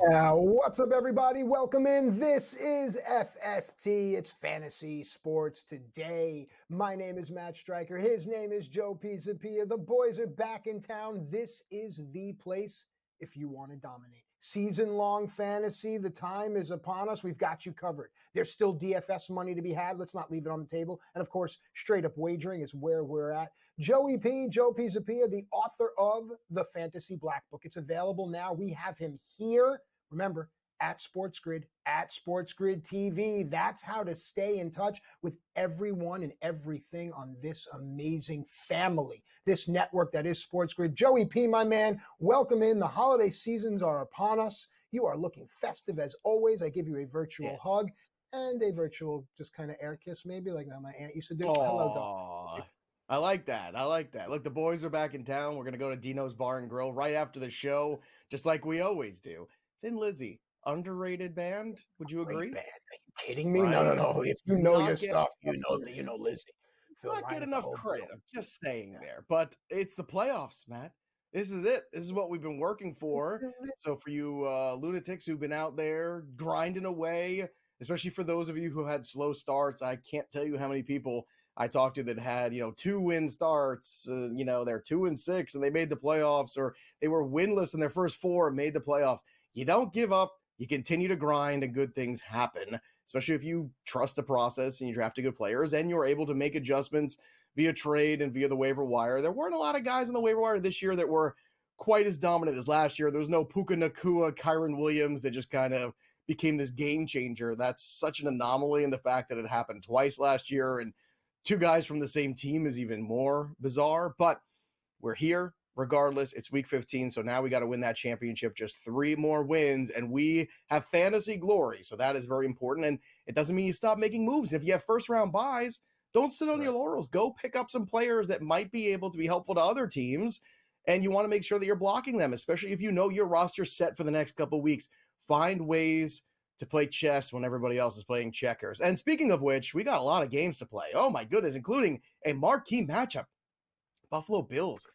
What's up, everybody? Welcome in. This is FST. It's Fantasy Sports Today. My name is Matt Striker. His name is Joe Pisapia. The boys are back in town. This is the place if you want to dominate. Season-long fantasy. The time is upon us. We've got you covered. There's still DFS money to be had. Let's not leave it on the table. And, of course, straight-up wagering is where we're at. Joe Pisapia, the author of the Fantasy Black Book. It's available now. We have him here. Remember, at SportsGrid TV. That's how to stay in touch with everyone and everything on this amazing family, this network that is SportsGrid. Joey P, my man, welcome in. The holiday seasons are upon us. You are looking festive as always. I give you a virtual hug and a virtual just kind of air kiss, maybe like my aunt used to do. Hello, dog. I like that. Look, the boys are back in town. We're going to go to Dino's Bar and Grill right after the show, just like we always do. Thin Lizzy, underrated band? Would you agree? Band. Are you kidding me? Right? No. If you know your stuff, you know Lizzy. Not get enough credit. I'm just saying there. But it's the playoffs, Matt. This is it. This is what we've been working for. So for you lunatics who've been out there grinding away, especially for those of you who had slow starts, I can't tell you how many people I talked to that had, 2-win starts, they're 2-6 and they made the playoffs, or they were winless in their first 4 and made the playoffs. You don't give up. You continue to grind and good things happen, especially if you trust the process and you draft good players and you're able to make adjustments via trade and via the waiver wire. There weren't a lot of guys on the waiver wire this year that were quite as dominant as last year. There was no Puka Nacua, Kyron Williams that just kind of became this game changer. That's such an anomaly, and the fact that it happened twice last year and 2 guys from the same team is even more bizarre. But we're here. Regardless, it's week 15, so now we got to win that championship. Just 3 more wins, and we have fantasy glory, so that is very important. And it doesn't mean you stop making moves. If you have first-round buys, don't sit on your laurels. Go pick up some players that might be able to be helpful to other teams, and you want to make sure that you're blocking them, especially if you know your roster's set for the next couple weeks. Find ways to play chess when everybody else is playing checkers. And speaking of which, we got a lot of games to play. Oh, my goodness, including a marquee matchup. Buffalo Bills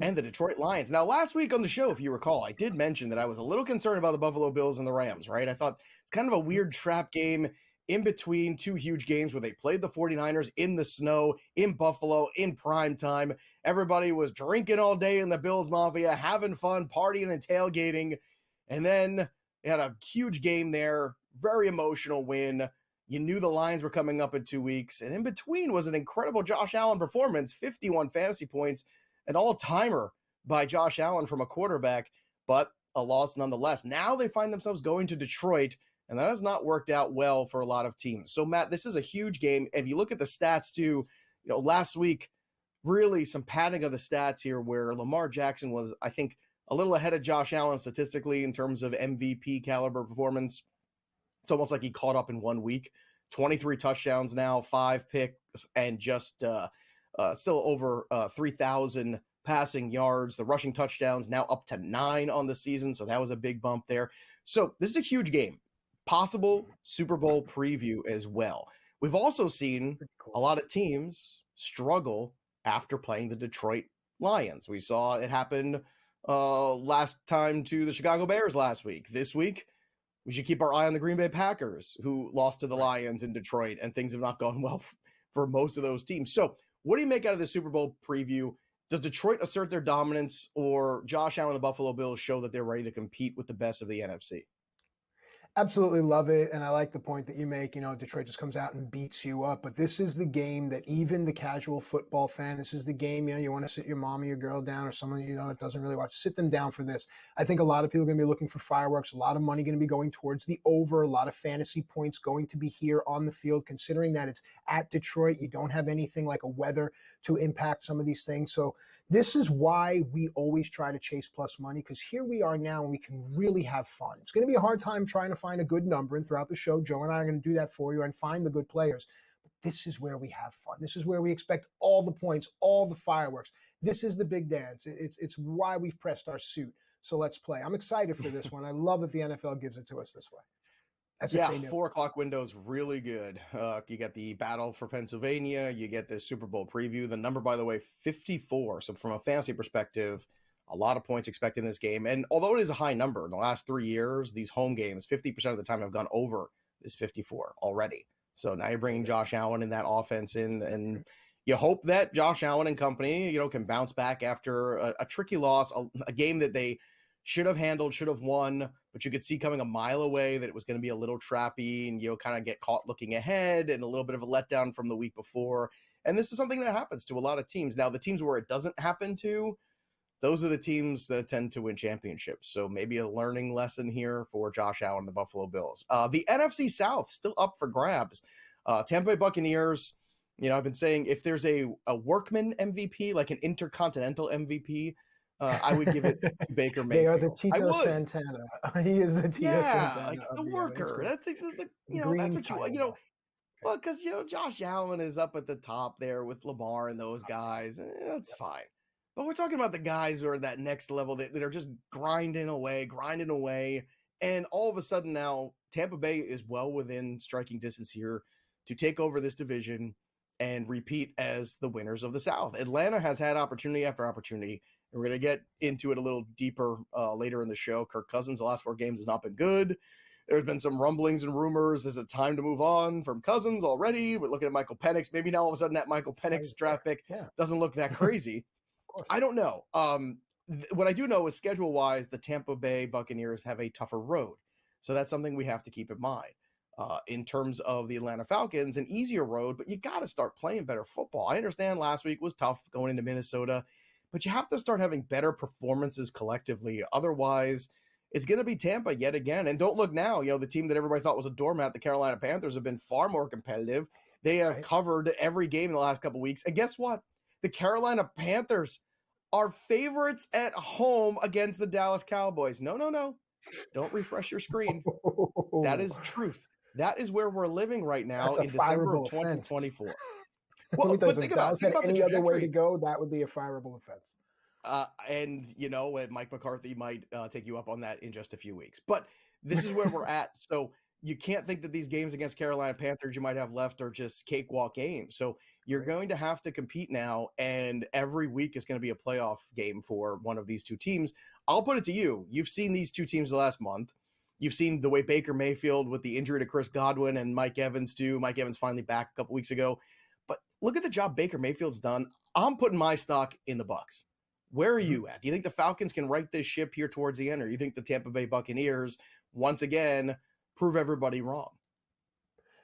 and the Detroit Lions. Now, last week on the show, if you recall, I did mention that I was a little concerned about the Buffalo Bills and the Rams, right? I thought it's kind of a weird trap game in between 2 huge games where they played the 49ers in the snow, in Buffalo, in prime time. Everybody was drinking all day in the Bills Mafia, having fun, partying and tailgating. And then they had a huge game there, very emotional win. You knew the Lions were coming up in 2 weeks. And in between was an incredible Josh Allen performance, 51 fantasy points, an all-timer by Josh Allen from a quarterback, but a loss nonetheless. Now they find themselves going to Detroit, and that has not worked out well for a lot of teams. So, Matt, this is a huge game. And if you look at the stats, too, last week, really some padding of the stats here where Lamar Jackson was, I think, a little ahead of Josh Allen statistically in terms of MVP caliber performance. It's almost like he caught up in 1 week. 23 touchdowns now, 5 picks, and just still over 3,000 passing yards. The rushing touchdowns now up to 9 on the season, so that was a big bump there. So this is a huge game. Possible Super Bowl preview as well. We've also seen a lot of teams struggle after playing the Detroit Lions. We saw it happen last time to the Chicago Bears last week. This week, we should keep our eye on the Green Bay Packers, who lost to the Lions in Detroit, and things have not gone well for most of those teams. So what do you make out of the Super Bowl preview? Does Detroit assert their dominance, or Josh Allen and the Buffalo Bills show that they're ready to compete with the best of the NFC? Absolutely love it. And I like the point that you make, Detroit just comes out and beats you up. But this is the game that even the casual football fan, this is the game, you want to sit your mom or your girl down, or someone, that doesn't really watch, sit them down for this. I think a lot of people are going to be looking for fireworks, a lot of money going to be going towards the over, a lot of fantasy points going to be here on the field, considering that it's at Detroit. You don't have anything like a weather to impact some of these things. So this is why we always try to chase plus money, because here we are now and we can really have fun. It's going to be a hard time trying to find a good number, and throughout the show, Joe and I are going to do that for you and find the good players. But this is where we have fun. This is where we expect all the points, all the fireworks. This is the big dance. It's why we've pressed our suit. So let's play. I'm excited for this one. I love that the NFL gives it to us this way. That's 4 o'clock window is really good. You get the battle for Pennsylvania. You get this Super Bowl preview. The number, by the way, 54. So from a fantasy perspective, A lot of points expected in this game. And although it is a high number, in the last 3 years, these home games, 50% of the time have gone over this 54 already. So now you're bringing Josh Allen in that offense in, and you hope that Josh Allen and company, can bounce back after a tricky loss, a game that they should have handled, should have won, but you could see coming a mile away that it was going to be a little trappy and, kind of get caught looking ahead and a little bit of a letdown from the week before. And this is something that happens to a lot of teams. Now, the teams where it doesn't happen to, those are the teams that tend to win championships. So maybe a learning lesson here for Josh Allen and the Buffalo Bills. The NFC South still up for grabs. Tampa Bay Buccaneers, I've been saying if there's a workman MVP, like an intercontinental MVP, I would give it to Baker Mayfield. They are the Tito Santana. He is the Tito Santana. Like the worker. That's that's what well, because Josh Allen is up at the top there with Lamar and those guys. That's fine. But we're talking about the guys who are that next level that are just grinding away. And all of a sudden now, Tampa Bay is well within striking distance here to take over this division and repeat as the winners of the South. Atlanta has had opportunity after opportunity. And we're going to get into it a little deeper later in the show. Kirk Cousins, the last 4 games, has not been good. There's been some rumblings and rumors. Is it time to move on from Cousins already? We're looking at Michael Penix. Maybe now all of a sudden that Michael Penix draft pick doesn't look that crazy. I don't know. What I do know is schedule-wise, the Tampa Bay Buccaneers have a tougher road. So that's something we have to keep in mind. In terms of the Atlanta Falcons, an easier road, but you got to start playing better football. I understand last week was tough going into Minnesota, but you have to start having better performances collectively. Otherwise, it's going to be Tampa yet again. And don't look now, the team that everybody thought was a doormat, the Carolina Panthers, have been far more competitive. They have covered every game in the last couple of weeks. And guess what? The Carolina Panthers are favorites at home against the Dallas Cowboys. No. Don't refresh your screen. That is truth. That is where we're living right now in December of 2024. Well, but think about any other way to go, that would be a fireable offense. And Mike McCarthy might take you up on that in just a few weeks. But this is where we're at. So you can't think that these games against Carolina Panthers you might have left are just cakewalk games. So you're going to have to compete now, and every week is going to be a playoff game for one of these two teams. I'll put it to you. You've seen these two teams the last month. You've seen the way Baker Mayfield with the injury to Chris Godwin and Mike Evans too. Mike Evans finally back a couple weeks ago. But look at the job Baker Mayfield's done. I'm putting my stock in the Bucs. Where are you at? Do you think the Falcons can right this ship here towards the end, or do you think the Tampa Bay Buccaneers, once again, prove everybody wrong?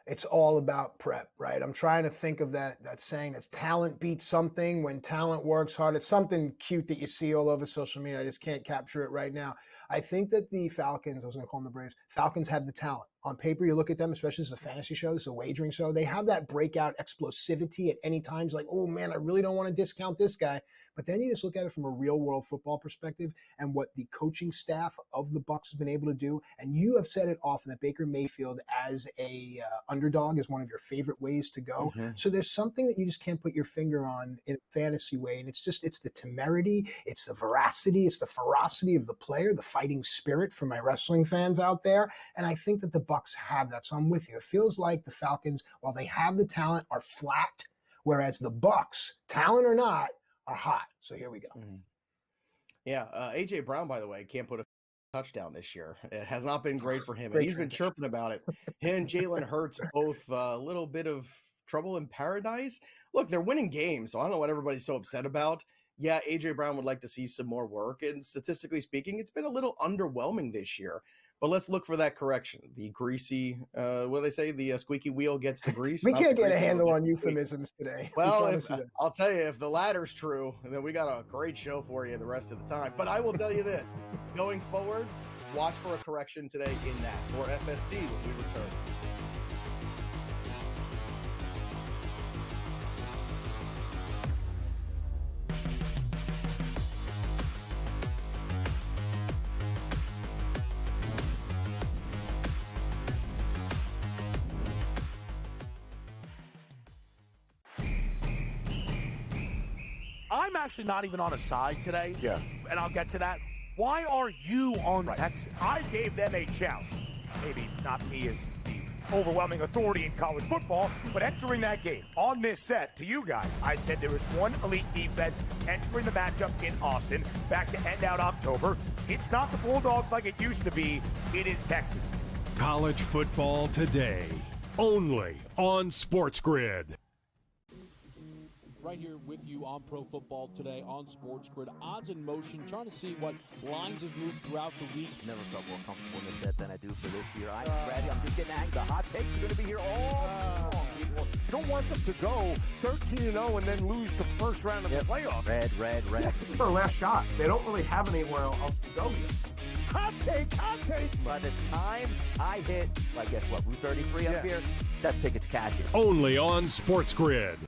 It's all about prep, right? I'm trying to think of that saying that's talent beats something when talent works hard. It's something cute that you see all over social media. I just can't capture it right now. I think that the Falcons, I was going to call them the Braves, Falcons have the talent. On paper, you look at them, especially as a fantasy show, this is a wagering show, they have that breakout explosivity at any time. It's like, oh man, I really don't want to discount this guy. But then you just look at it from a real world football perspective and what the coaching staff of the Bucs has been able to do. And you have said it often that Baker Mayfield as a underdog is one of your favorite ways to go. Mm-hmm. So there's something that you just can't put your finger on in a fantasy way. And it's the temerity, it's the veracity, it's the ferocity of the player, the fighting spirit for my wrestling fans out there. And I think that the Bucs have that. So I'm with you. It feels like the Falcons, while they have the talent, are flat, whereas the Bucs, talent or not, are hot. So here we go. Mm-hmm. Yeah. A.J. Brown, by the way, can't put a touchdown this year. It has not been great for him. And he's been chirping about it. Him and Jalen Hurts, both a little bit of trouble in paradise. Look, they're winning games, so I don't know what everybody's so upset about. Yeah, A.J. Brown would like to see some more work. And statistically speaking, it's been a little underwhelming this year. But let's look for that correction. The greasy, what do they say? The squeaky wheel gets the grease. We can't get a handle on euphemisms today. Well, I'll tell you, if the latter's true, then we got a great show for you the rest of the time. But I will tell you this. Going forward, watch for a correction today in that. More FST when we return. I'm actually not even on a side today. Yeah. And I'll get to that. Why are you on Texas? I gave them a chance. Maybe not me as deep. overwhelming authority in college football, but entering that game on this set, to you guys, I said there is one elite defense entering the matchup in Austin, back to end out October. It's not the Bulldogs like it used to be. It is Texas. College football today, only on SportsGrid. Right here with you on Pro Football Today on SportsGrid. Odds in motion, trying to see what lines have moved throughout the week. Never felt more comfortable in this set than I do for this year. I'm ready. I'm just getting angry. The hot takes are going to be here all long, people. You don't want them to go 13-0 and then lose the first round of the playoffs. Red. This is their last shot. They don't really have anywhere else to go yet. Hot take. By the time I hit, I guess what, Route 33 up here, that ticket's cashing. Only on SportsGrid.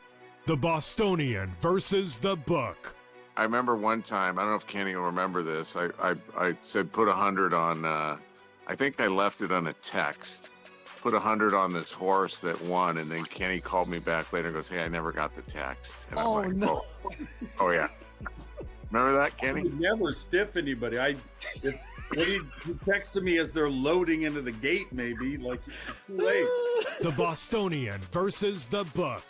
The Bostonian versus the Book. I remember one time, I don't know if Kenny will remember this, I said put 100 on, I think I left it on a text, put 100 on this horse that won, and then Kenny called me back later and goes, hey, I never got the text. And I'm like, no. Oh yeah. Remember that, Kenny? I would never stiff anybody. When he texted me as they're loading into the gate, maybe, like, it's too late. The Bostonian versus the Book.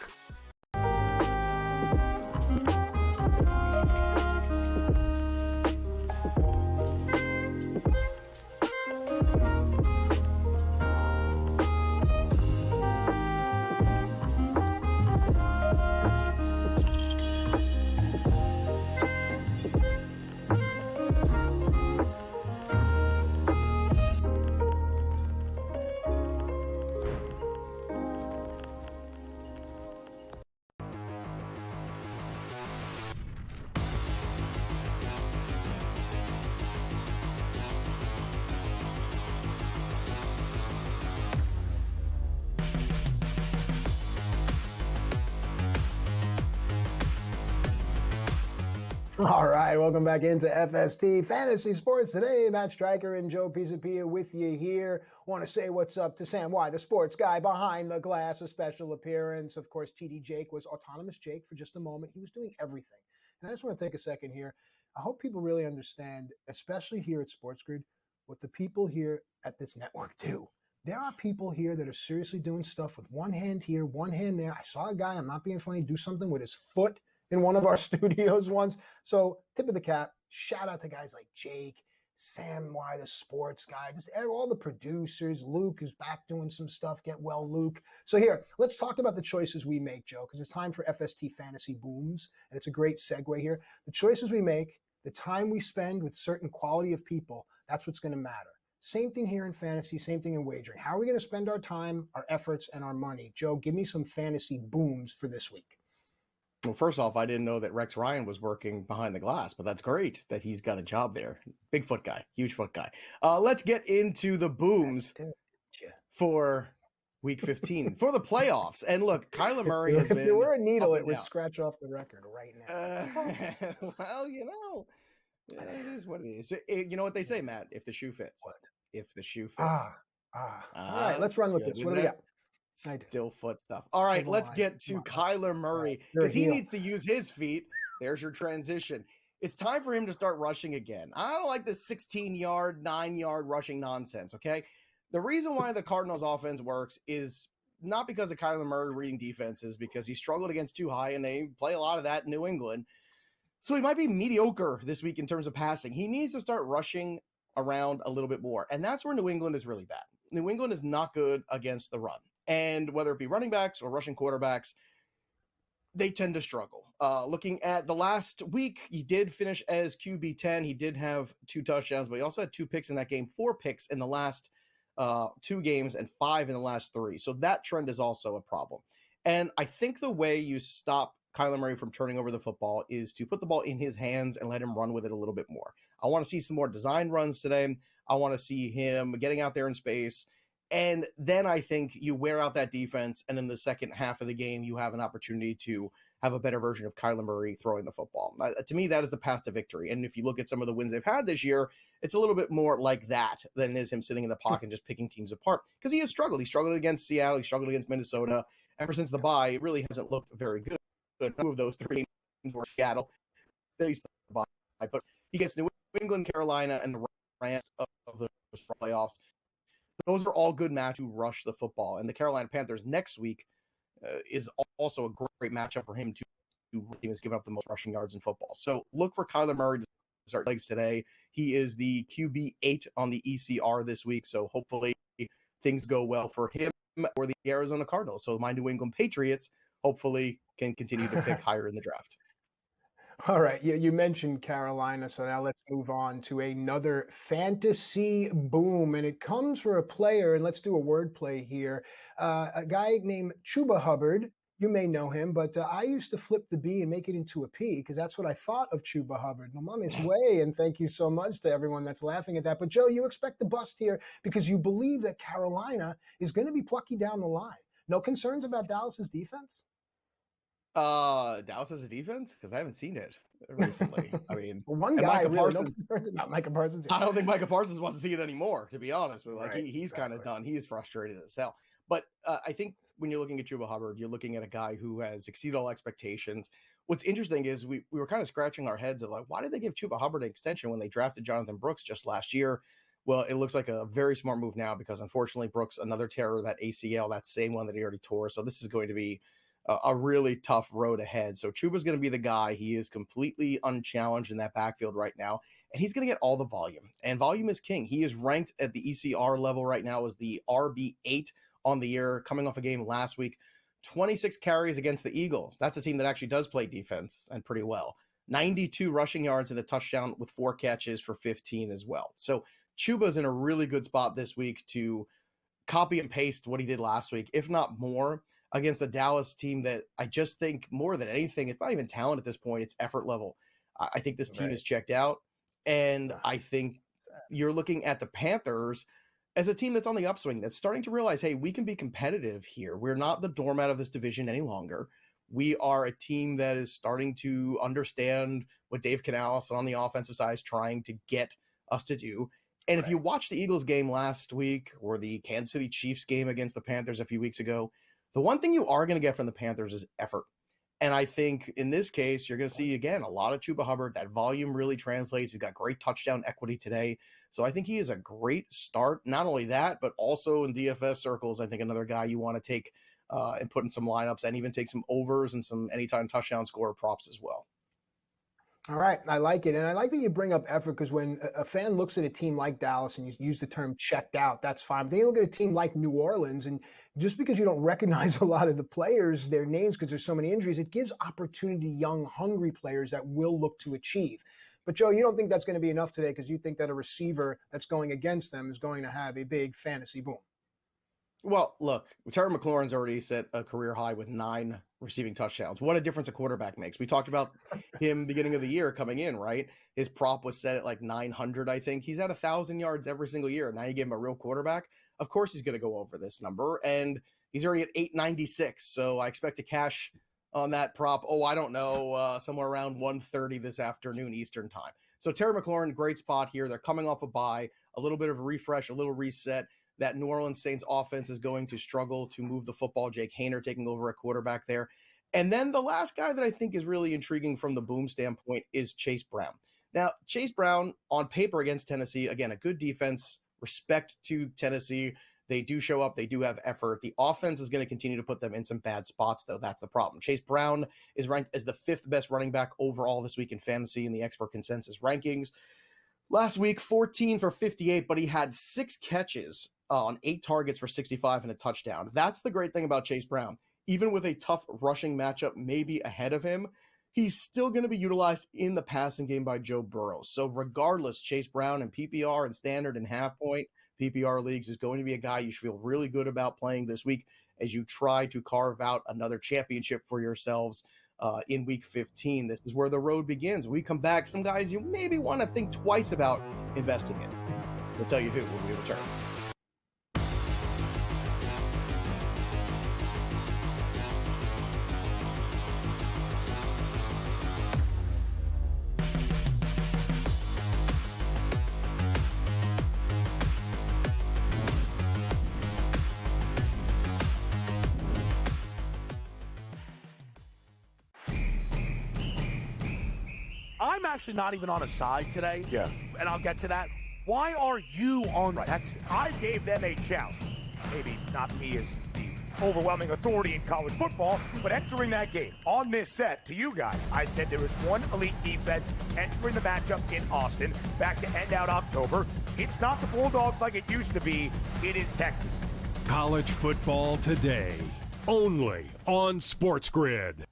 All right, welcome back into FST Fantasy Sports Today. Matt Striker and Joe Pisapia with you here. Want to say what's up to Sam Y, the sports guy behind the glass, a special appearance. Of course, TD Jake was Autonomous Jake for just a moment. He was doing everything. And I just want to take a second here. I hope people really understand, especially here at SportsGrid, what the people here at this network do. There are people here that are seriously doing stuff with one hand here, one hand there. I saw a guy, I'm not being funny, do something with his foot in one of our studios once. So tip of the cap, shout out to guys like Jake, Sam Y, the sports guy, just all the producers. Luke is back doing some stuff. Get well, Luke. So here, let's talk about the choices we make, Joe, because it's time for FST Fantasy Booms, and it's a great segue here. The choices we make, the time we spend with certain quality of people, that's what's going to matter. Same thing here in fantasy, same thing in wagering. How are we going to spend our time, our efforts, and our money? Joe, give me some fantasy booms for this week. Well, first off, I didn't know that Rex Ryan was working behind the glass, but that's great that he's got a job there. Big foot guy, huge foot guy. Let's get into the booms for week 15 for the playoffs. And look, Kyler Murray has been. If there were a needle, it would scratch off the record right now. Well, it is what it is. You know what they say, Matt? If the shoe fits. What? If the shoe fits. All right, let's run with this. What do we got? Still foot stuff. All right, let's get to Kyler Murray because he needs to use his feet. There's your transition. It's time for him to start rushing again. I don't like this 16-yard, 9-yard rushing nonsense, okay? The reason why the Cardinals offense works is not because of Kyler Murray reading defenses, because he struggled against too high, and they play a lot of that in New England. So he might be mediocre this week in terms of passing. He needs to start rushing around a little bit more, and that's where New England is really bad. New England is not good against the run. And whether it be running backs or rushing quarterbacks, they tend to struggle. Looking at the last week, he did finish as QB 10. He did have 2 touchdowns, but he also had 2 picks in that game, 4 picks in the last 2 games, and 5 in the last 3. So that trend is also a problem. And I think the way you stop Kyler Murray from turning over the football is to put the ball in his hands and let him run with it a little bit more. I want to see some more design runs today. I want to see him getting out there in space. And then I think you wear out that defense, and in the second half of the game, you have an opportunity to have a better version of Kyler Murray throwing the football. To me, that is the path to victory. And if you look at some of the wins they've had this year, it's a little bit more like that than it is him sitting in the pocket and just picking teams apart, because he has struggled. He struggled against Seattle. He struggled against Minnesota. Ever since the bye, it really hasn't looked very good. But 2 of those 3 games were Seattle. Then he's the bye. But he gets New England, Carolina, and the rest of the playoffs. those are all good matchups to rush the football. And the Carolina Panthers next week is also a great matchup for him to team has given up the most rushing yards in football. So look for Kyler Murray to start legs today. He is the QB 8 on the ECR this week. So hopefully things go well for him or the Arizona Cardinals. So my New England Patriots hopefully can continue to pick higher in the draft. All right. You mentioned Carolina, so now let's move on to another fantasy boom. And it comes for a player, and let's do a wordplay here. A guy named Chuba Hubbard. You may know him, but I used to flip the B and make it into a P because that's what I thought of Chuba Hubbard. No mommy's way, and thank you so much to everyone that's laughing at that. But, Joe, you expect the bust here because you believe that Carolina is going to be plucky down the line. No concerns about Dallas's defense? Dallas has a defense? Because I haven't seen it recently. I mean, one guy Micah really Parsons, about Micah Parsons. I don't think Micah Parsons wants to see it anymore, to be honest. But Right, he's kind of done. He's frustrated as hell. But I think when you're looking at Chuba Hubbard, you're looking at a guy who has exceeded all expectations. What's interesting is we were kind of scratching our heads of like, why did they give Chuba Hubbard an extension when they drafted Jonathan Brooks just last year? Well, it looks like a very smart move now because unfortunately Brooks, another tear of that ACL, that same one that he already tore. So this is going to be a really tough road ahead. So Chuba's going to be the guy. He is completely unchallenged in that backfield right now, and he's going to get all the volume. And volume is king. He is ranked at the ECR level right now as the RB8 on the year, coming off a game last week. 26 carries against the Eagles. That's a team that actually does play defense and pretty well. 92 rushing yards and a touchdown with 4 catches for 15 as well. So Chuba's in a really good spot this week to copy and paste what he did last week, if not more, against a Dallas team that I just think more than anything, it's not even talent at this point, it's effort level. I think this team is checked out, and I think you're looking at the Panthers as a team that's on the upswing, that's starting to realize, hey, we can be competitive here. We're not the doormat of this division any longer. We are a team that is starting to understand what Dave Canales on the offensive side is trying to get us to do. And if you watch the Eagles game last week or the Kansas City Chiefs game against the Panthers a few weeks ago, the one thing you are going to get from the Panthers is effort. And I think in this case, you're going to see, again, a lot of Chuba Hubbard. That volume really translates. He's got great touchdown equity today. So I think he is a great start. Not only that, but also in DFS circles, I think another guy you want to take and put in some lineups and even take some overs and some anytime touchdown scorer props as well. All right. I like it. And I like that you bring up effort because when a fan looks at a team like Dallas and you use the term checked out, that's fine. But then you look at a team like New Orleans, and just because you don't recognize a lot of the players, their names, because there's so many injuries, it gives opportunity to young, hungry players that will look to achieve. But, Joe, you don't think that's going to be enough today because you think that a receiver that's going against them is going to have a big fantasy boom. Well, look, Terry McLaurin's already set a career high with 9 receiving touchdowns. What a difference a quarterback makes. We talked about him beginning of the year coming in, right? His prop was set at like 900, I think. He's at 1,000 yards every single year. Now you give him a real quarterback. Of course he's going to go over this number, and he's already at 896. So I expect to cash on that prop. Oh, I don't know, somewhere around 1:30 this afternoon Eastern time. So Terry McLaurin, great spot here. They're coming off a bye, a little bit of a refresh, a little reset. That New Orleans Saints offense is going to struggle to move the football. Jake Haener taking over at quarterback there. And then the last guy that I think is really intriguing from the boom standpoint is Chase Brown. Now, Chase Brown on paper against Tennessee, again, a good defense, respect to Tennessee. They do show up. They do have effort. The offense is going to continue to put them in some bad spots, though. That's the problem. Chase Brown is ranked as the 5th best running back overall this week in fantasy in the expert consensus rankings. Last week, 14 for 58, but he had 6 catches on 8 targets for 65 and a touchdown. That's the great thing about Chase Brown. Even with a tough rushing matchup maybe ahead of him, he's still going to be utilized in the passing game by Joe Burrow. So regardless, Chase Brown in PPR and standard and half point PPR leagues is going to be a guy you should feel really good about playing this week as you try to carve out another championship for yourselves in week 15. This is where the road begins. When we come back, some guys you maybe want to think twice about investing in. We'll tell you who when we return. I'm actually not even on a side today. Yeah. And I'll get to that. Why are you on Texas? I gave them a chance. Maybe not me as the overwhelming authority in college football, but entering that game on this set to you guys, I said there was one elite defense entering the matchup in Austin back to end out October. It's not the Bulldogs like it used to be. It is Texas. College football today, only on SportsGrid.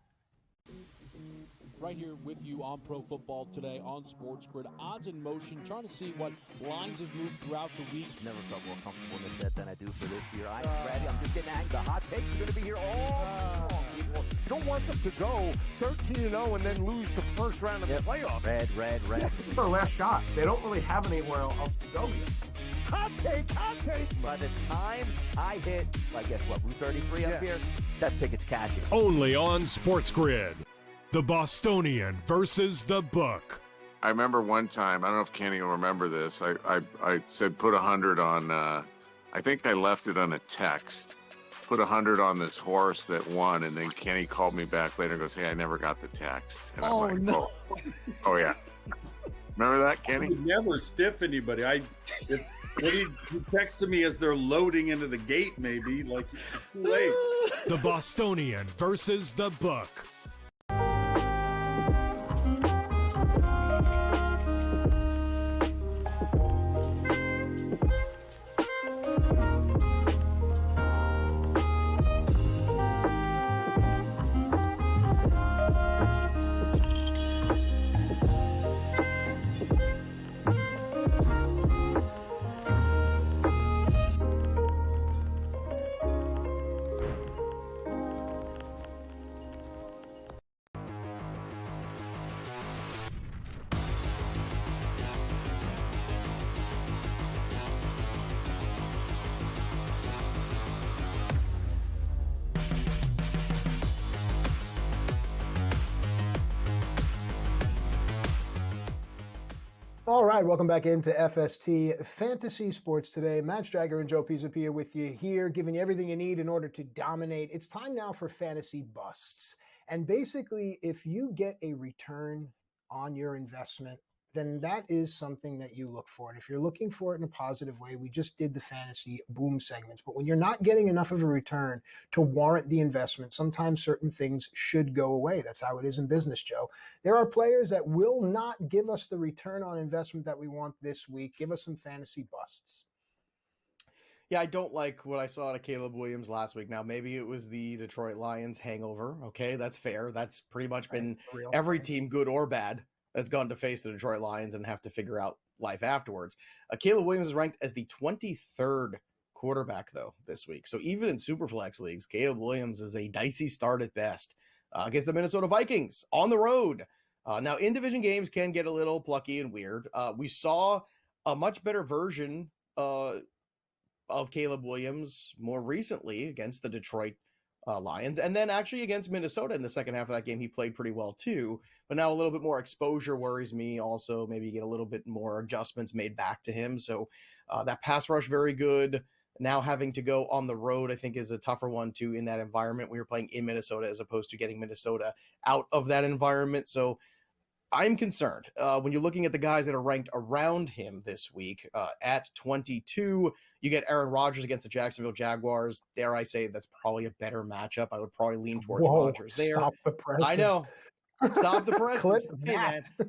Right here with you on Pro Football Today on SportsGrid. Odds in motion, trying to see what lines have moved throughout the week. Never felt more comfortable in this set than I do for this year. I'm ready. I'm just getting angry. The hot takes are going to be here all long, people. You don't want them to go 13-0 and then lose the first round of the playoffs. Red. Yeah, this is their last shot. They don't really have anywhere else to go yet. Hot take. By the time I hit, I guess what, Route 33 up here, that ticket's cashing. Only on SportsGrid. The Bostonian versus the Book. I remember one time, I don't know if Kenny will remember this. I said put 100 on, I think I left it on a text. Put 100 on this horse that won, and then Kenny called me back later and goes, "Hey, I never got the text." And I'm like, no. Oh yeah. Remember that, Kenny? I would never stiff anybody. When he texted me as they're loading into the gate, maybe, like, it's too late. The Bostonian versus the Book. All right, welcome back into FST Fantasy Sports Today. Matt Striker and Joe Pisapia with you here, giving you everything you need in order to dominate. It's time now for fantasy busts. And basically, if you get a return on your investment, then that is something that you look for. And if you're looking for it in a positive way, we just did the fantasy boom segments. But when you're not getting enough of a return to warrant the investment, sometimes certain things should go away. That's how it is in business, Joe. There are players that will not give us the return on investment that we want this week. Give us some fantasy busts. Yeah, I don't like what I saw out of Caleb Williams last week. Now, maybe it was the Detroit Lions hangover. Okay, that's fair. That's pretty much been every team, good or bad, that's gone to face the Detroit Lions and have to figure out life afterwards. Caleb Williams is ranked as the 23rd quarterback, though, this week. So even in Superflex leagues, Caleb Williams is a dicey start at best against the Minnesota Vikings on the road. Now, in-division games can get a little plucky and weird. We saw a much better version of Caleb Williams more recently against the Detroit Lions, and then actually against Minnesota in the second half of that game, he played pretty well too. But now a little bit more exposure worries me. Also, maybe get a little bit more adjustments made back to him. So that pass rush, very good. Now having to go on the road, I think, is a tougher one too in that environment. We were playing in Minnesota as opposed to getting Minnesota out of that environment. So I'm concerned when you're looking at the guys that are ranked around him this week. At 22, you get Aaron Rodgers against the Jacksonville Jaguars. Dare I say that's probably a better matchup. I would probably lean towards Rodgers there. Stop the presses. I know. Stop the presses. Hey, man, that.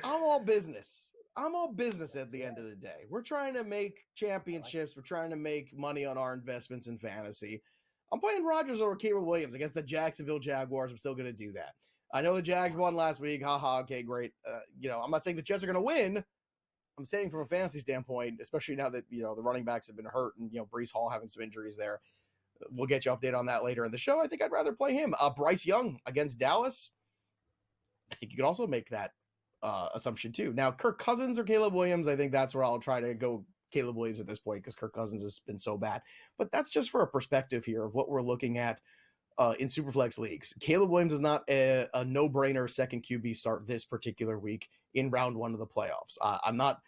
I'm all business. I'm all business at the end of the day. We're trying to make championships. We're trying to make money on our investments in fantasy. I'm playing Rodgers over Caleb Williams against the Jacksonville Jaguars. I'm still going to do that. I know the Jags won last week. Okay, great. I'm not saying the Jets are going to win. I'm saying from a fantasy standpoint, especially now that, the running backs have been hurt and, Breece Hall having some injuries there. We'll get you updated on that later in the show. I think I'd rather play him. Bryce Young against Dallas. I think you could also make that assumption too. Now, Kirk Cousins or Caleb Williams, I think that's where I'll try to go Caleb Williams at this point because Kirk Cousins has been so bad. But that's just for a perspective here of what we're looking at in Superflex leagues. Caleb Williams is not a no-brainer second QB start this particular week in round one of the playoffs. I'm not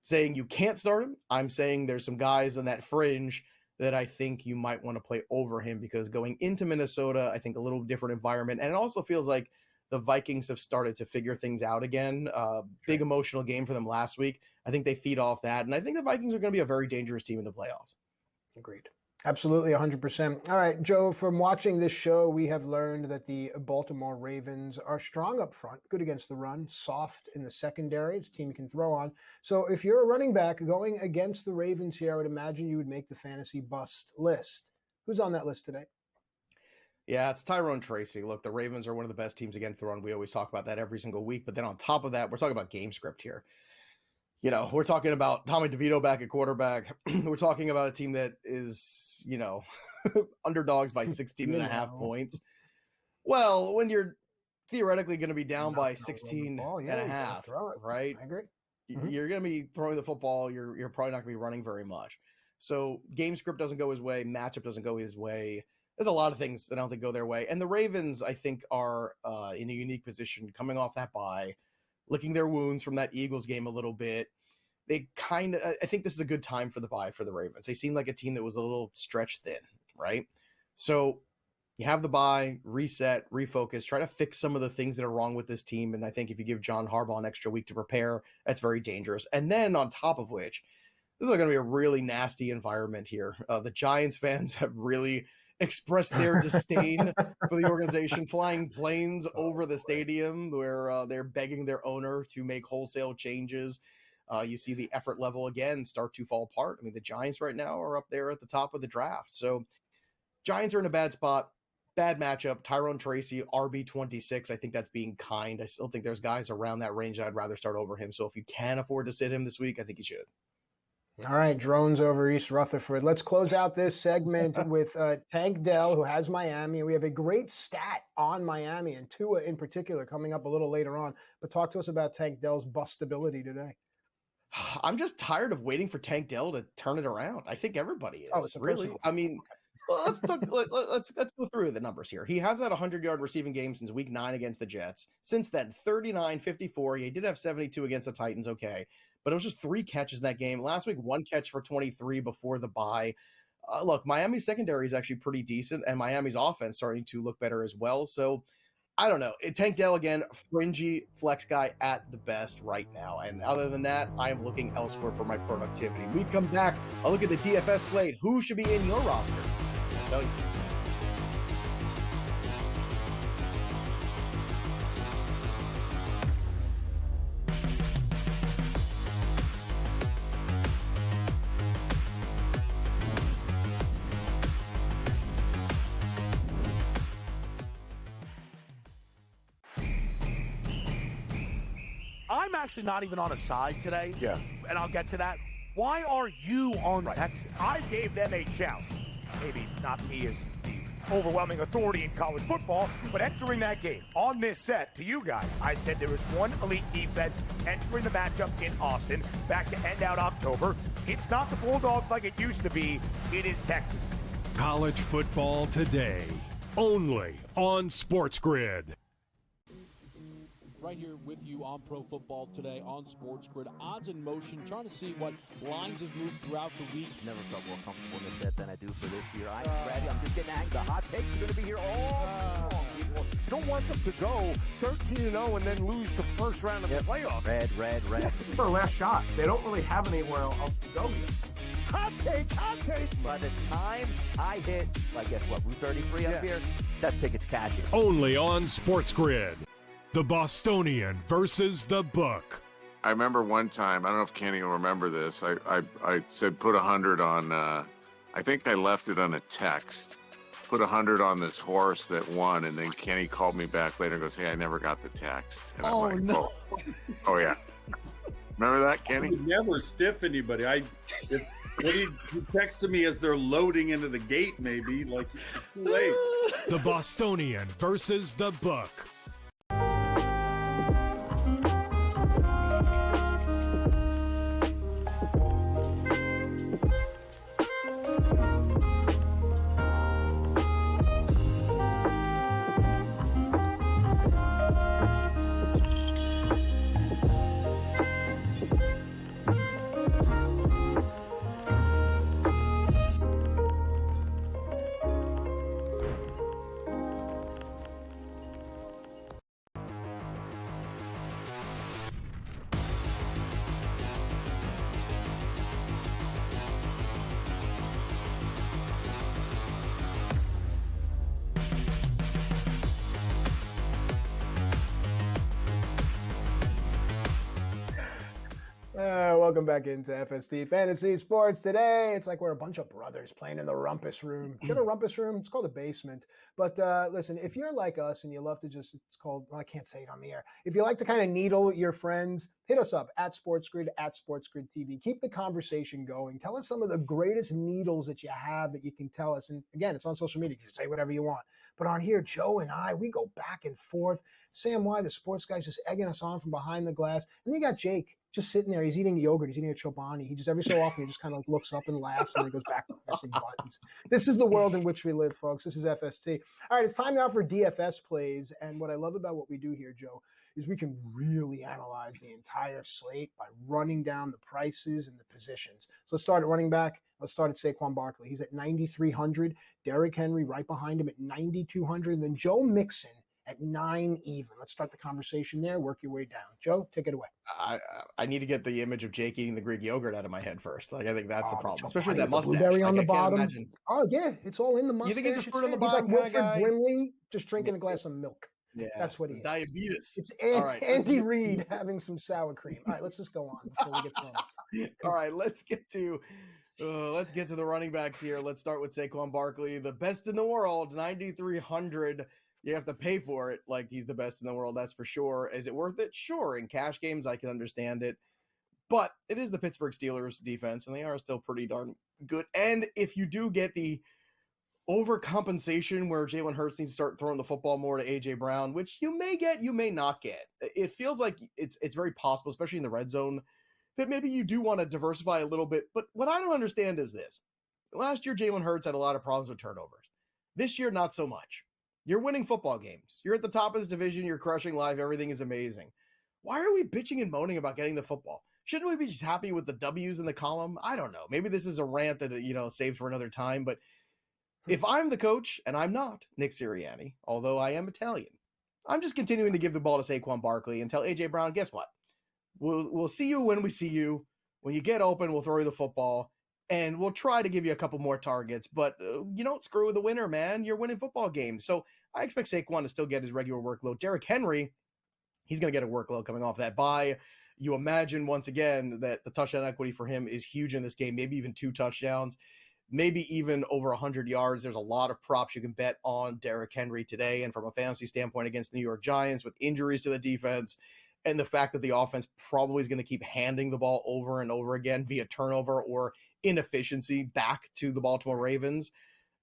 saying you can't start him. I'm saying there's some guys on that fringe that I think you might want to play over him because going into Minnesota, I think a little different environment. And it also feels like the Vikings have started to figure things out again. Big emotional game for them last week. I think they feed off that. And I think the Vikings are going to be a very dangerous team in the playoffs. Agreed. Absolutely, 100%. All right, Joe, from watching this show, we have learned that the Baltimore Ravens are strong up front, good against the run, soft in the secondary. It's a team you can throw on. So if you're a running back going against the Ravens here, I would imagine you would make the fantasy bust list. Who's on that list today? Yeah, it's Tyrone Tracy. Look, the Ravens are one of the best teams against the run. We always talk about that every single week. But then on top of that, we're talking about game script here. You know, we're talking about Tommy DeVito back at quarterback. We're talking about a team that is, you know, underdogs by 16 and a half points. Well, when you're theoretically going to be down by 16 and a half, right? I agree. You're going to be throwing the football. You're probably not going to be running very much. So game script doesn't go his way. Matchup doesn't go his way. There's a lot of things that I don't think go their way. And the Ravens, I think, are in a unique position coming off that bye, licking their wounds from that Eagles game a little bit. They kind of, I think this is a good time for the bye for the Ravens. They seem like a team that was a little stretched thin, right? So you have the bye, reset, refocus, try to fix some of the things that are wrong with this team. And I think if you give John Harbaugh an extra week to prepare, that's very dangerous. And then on top of which, this is going to be a really nasty environment here. The Giants fans have really expressed their disdain for the organization, flying planes over the stadium where they're begging their owner to make wholesale changes. You see the effort level again start to fall apart. I mean, the Giants right now are up there at the top of the draft. So Giants are in a bad spot, bad matchup. Tyrone Tracy, RB26. I think that's being kind. I still think there's guys around that range that I'd rather start over him. So if you can afford to sit him this week, I think you should. All right, drones over East Rutherford. Let's close out this segment with Tank Dell, who has Miami. We have a great stat on Miami and Tua in particular coming up a little later on. But talk to us about Tank Dell's bustability today. I'm just tired of waiting for Tank Dell to turn it around. I think everybody is. Oh, it's really. I mean, well, let's go through the numbers here. He has had a 100-yard receiving game since week 9 against the Jets. Since then, 39, 54. He did have 72 against the Titans. Okay. But it was just 3 catches in that game. Last week, 1 catch for 23 before the bye. Look, Miami's secondary is actually pretty decent, and Miami's offense starting to look better as well. So, I don't know. Tank Dell, again, fringy flex guy at the best right now. And other than that, I am looking elsewhere for my productivity. We come back. I'll look at the DFS slate. Who should be in your roster? I'll tell you. I'm actually not even on a side today. Yeah. And I'll get to that. Why are you on Texas? I gave them a chance. Maybe not me as the overwhelming authority in college football, but entering that game on this set to you guys, I said there was one elite defense entering the matchup in Austin back to end out October. It's not the Bulldogs like it used to be. It is Texas. College football today, only on SportsGrid. Right here with you on Pro Football Today on SportsGrid. Odds in motion, trying to see what lines have moved throughout the week. Never felt more comfortable in this set than I do for this year. I'm ready. I'm just getting angry. The hot takes are going to be here all long. You don't want them to go 13-0 and then lose the first round of the playoffs. Red. Yeah, this is their last shot. They don't really have anywhere else to go yet. Hot take. By the time I hit, I guess what, Route 33 up here, that ticket's cashing. Only on SportsGrid. The Bostonian versus the book. I remember one time, I don't know if Kenny will remember this. I said put 100 on, I think I left it on a text. Put 100 on this horse that won, and then Kenny called me back later and goes, "Hey, I never got the text." And I'm like, no. Oh yeah. Remember that, Kenny? I would never stiff anybody. He texted me as they're loading into the gate, maybe. Like, it's too late. The Bostonian versus the book. Welcome back into FST Fantasy Sports. Today, it's like we're a bunch of brothers playing in the rumpus room. You know, rumpus room? It's called a basement. But listen, if you're like us and you love to just, it's called, well, I can't say it on the air. If you like to kind of needle your friends, hit us up at SportsGrid TV. Keep the conversation going. Tell us some of the greatest needles that you have that you can tell us. And again, it's on social media. You can say whatever you want. But on here, Joe and I, we go back and forth. Sam Y, the sports guy's just egging us on from behind the glass. And then you got Jake just sitting there. He's eating yogurt. He's eating a Chobani. He just every so often he just kind of like looks up and laughs and then he goes back to pressing buttons. This is the world in which we live, folks. This is FST. All right, it's time now for DFS plays. And what I love about what we do here, Joe, is we can really analyze the entire slate by running down the prices and the positions. So let's start at running back. Let's start at Saquon Barkley. He's at 9,300. Derrick Henry right behind him at 9,200. And then Joe Mixon at 9 even. Let's start the conversation there. Work your way down. Joe, take it away. I need to get the image of Jake eating the Greek yogurt out of my head first. Like, I think that's the problem, especially that mustache. Blueberry on like, the bottom. Oh, yeah. It's all in the mustache. You think it's a fruit on the He's bottom? like Wilfred Brimley just drinking a glass of milk. Yeah, that's what he is. Diabetes. It's Andy Reid having some sour cream. All right, let's just go on before we get thrown. All right, let's get to the running backs here. Let's start with Saquon Barkley, the best in the world, 9,300. You have to pay for it like he's the best in the world, that's for sure. Is it worth it? Sure. In cash games, I can understand it. But it is the Pittsburgh Steelers defense, and they are still pretty darn good. And if you do get the overcompensation where Jalen Hurts needs to start throwing the football more to A.J. Brown, which you may get, you may not get. It feels like it's very possible, especially in the red zone, that maybe you do want to diversify a little bit. But what I don't understand is this. Last year, Jalen Hurts had a lot of problems with turnovers. This year, not so much. You're winning football games. You're at the top of this division. You're crushing live. Everything is amazing. Why are we bitching and moaning about getting the football? Shouldn't we be just happy with the W's in the column? I don't know. Maybe this is a rant that, saves for another time, but if I'm the coach, and I'm not Nick Sirianni, although I am Italian, I'm just continuing to give the ball to Saquon Barkley and tell A.J. Brown, guess what? We'll see you when we see you. When you get open, we'll throw you the football, and we'll try to give you a couple more targets, but you don't screw with the winner, man. You're winning football games. So I expect Saquon to still get his regular workload. Derrick Henry, he's going to get a workload coming off that bye. You imagine, once again, that the touchdown equity for him is huge in this game, maybe even 2 touchdowns. Maybe even over 100 yards. There's a lot of props you can bet on Derrick Henry today. And from a fantasy standpoint against the New York Giants with injuries to the defense and the fact that the offense probably is going to keep handing the ball over and over again via turnover or inefficiency back to the Baltimore Ravens,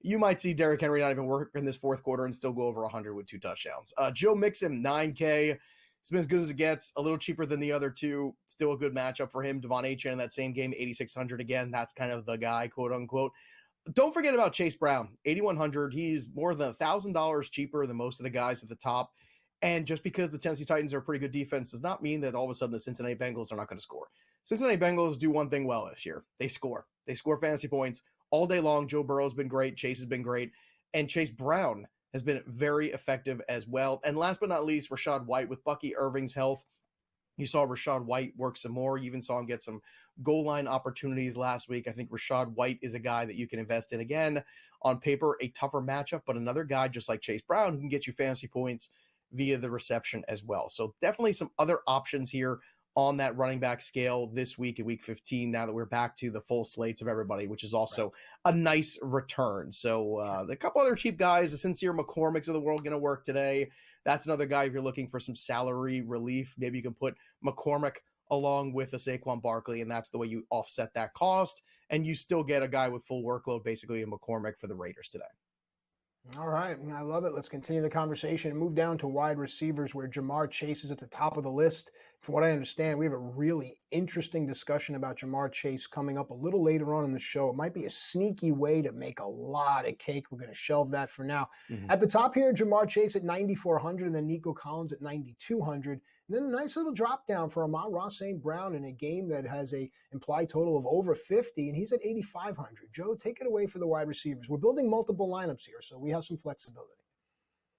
you might see Derrick Henry not even work in this fourth quarter and still go over 100 with 2 touchdowns. Joe Mixon, 9K. It's been as good as it gets, a little cheaper than the other two. Still a good matchup for him. Devon Achane in that same game, 8,600 again. That's kind of the guy, quote unquote. Don't forget about Chase Brown, 8,100. He's more than $1,000 cheaper than most of the guys at the top. And just because the Tennessee Titans are a pretty good defense does not mean that all of a sudden the Cincinnati Bengals are not going to score. Cincinnati Bengals do one thing well this year. They score. They score fantasy points all day long. Joe Burrow's been great. Chase has been great. And Chase Brown has been very effective as well. And last but not least, Rachaad White with Bucky Irving's health. You saw Rachaad White work some more. You even saw him get some goal line opportunities last week. I think Rachaad White is a guy that you can invest in. Again, on paper, a tougher matchup, but another guy just like Chase Brown who can get you fantasy points via the reception as well. So definitely some other options here on that running back scale this week in week 15, now that we're back to the full slates of everybody, which is also a nice return. So a couple other cheap guys, the Sincere McCormicks of the world going to work today. That's another guy if you're looking for some salary relief. Maybe you can put McCormick along with a Saquon Barkley, and that's the way you offset that cost. And you still get a guy with full workload, basically a McCormick for the Raiders today. All right, I love it. Let's continue the conversation and move down to wide receivers where Jamar Chase is at the top of the list. From what I understand, we have a really interesting discussion about Jamar Chase coming up a little later on in the show. It might be a sneaky way to make a lot of cake. We're going to shelve that for now. At the top here, Jamar Chase at 9,400 and then Nico Collins at 9,200. And then a nice little drop down for Amon-Ra St. Brown in a game that has a implied total of over 50, and he's at 8,500. Joe, take it away for the wide receivers. We're building multiple lineups here, so we have some flexibility.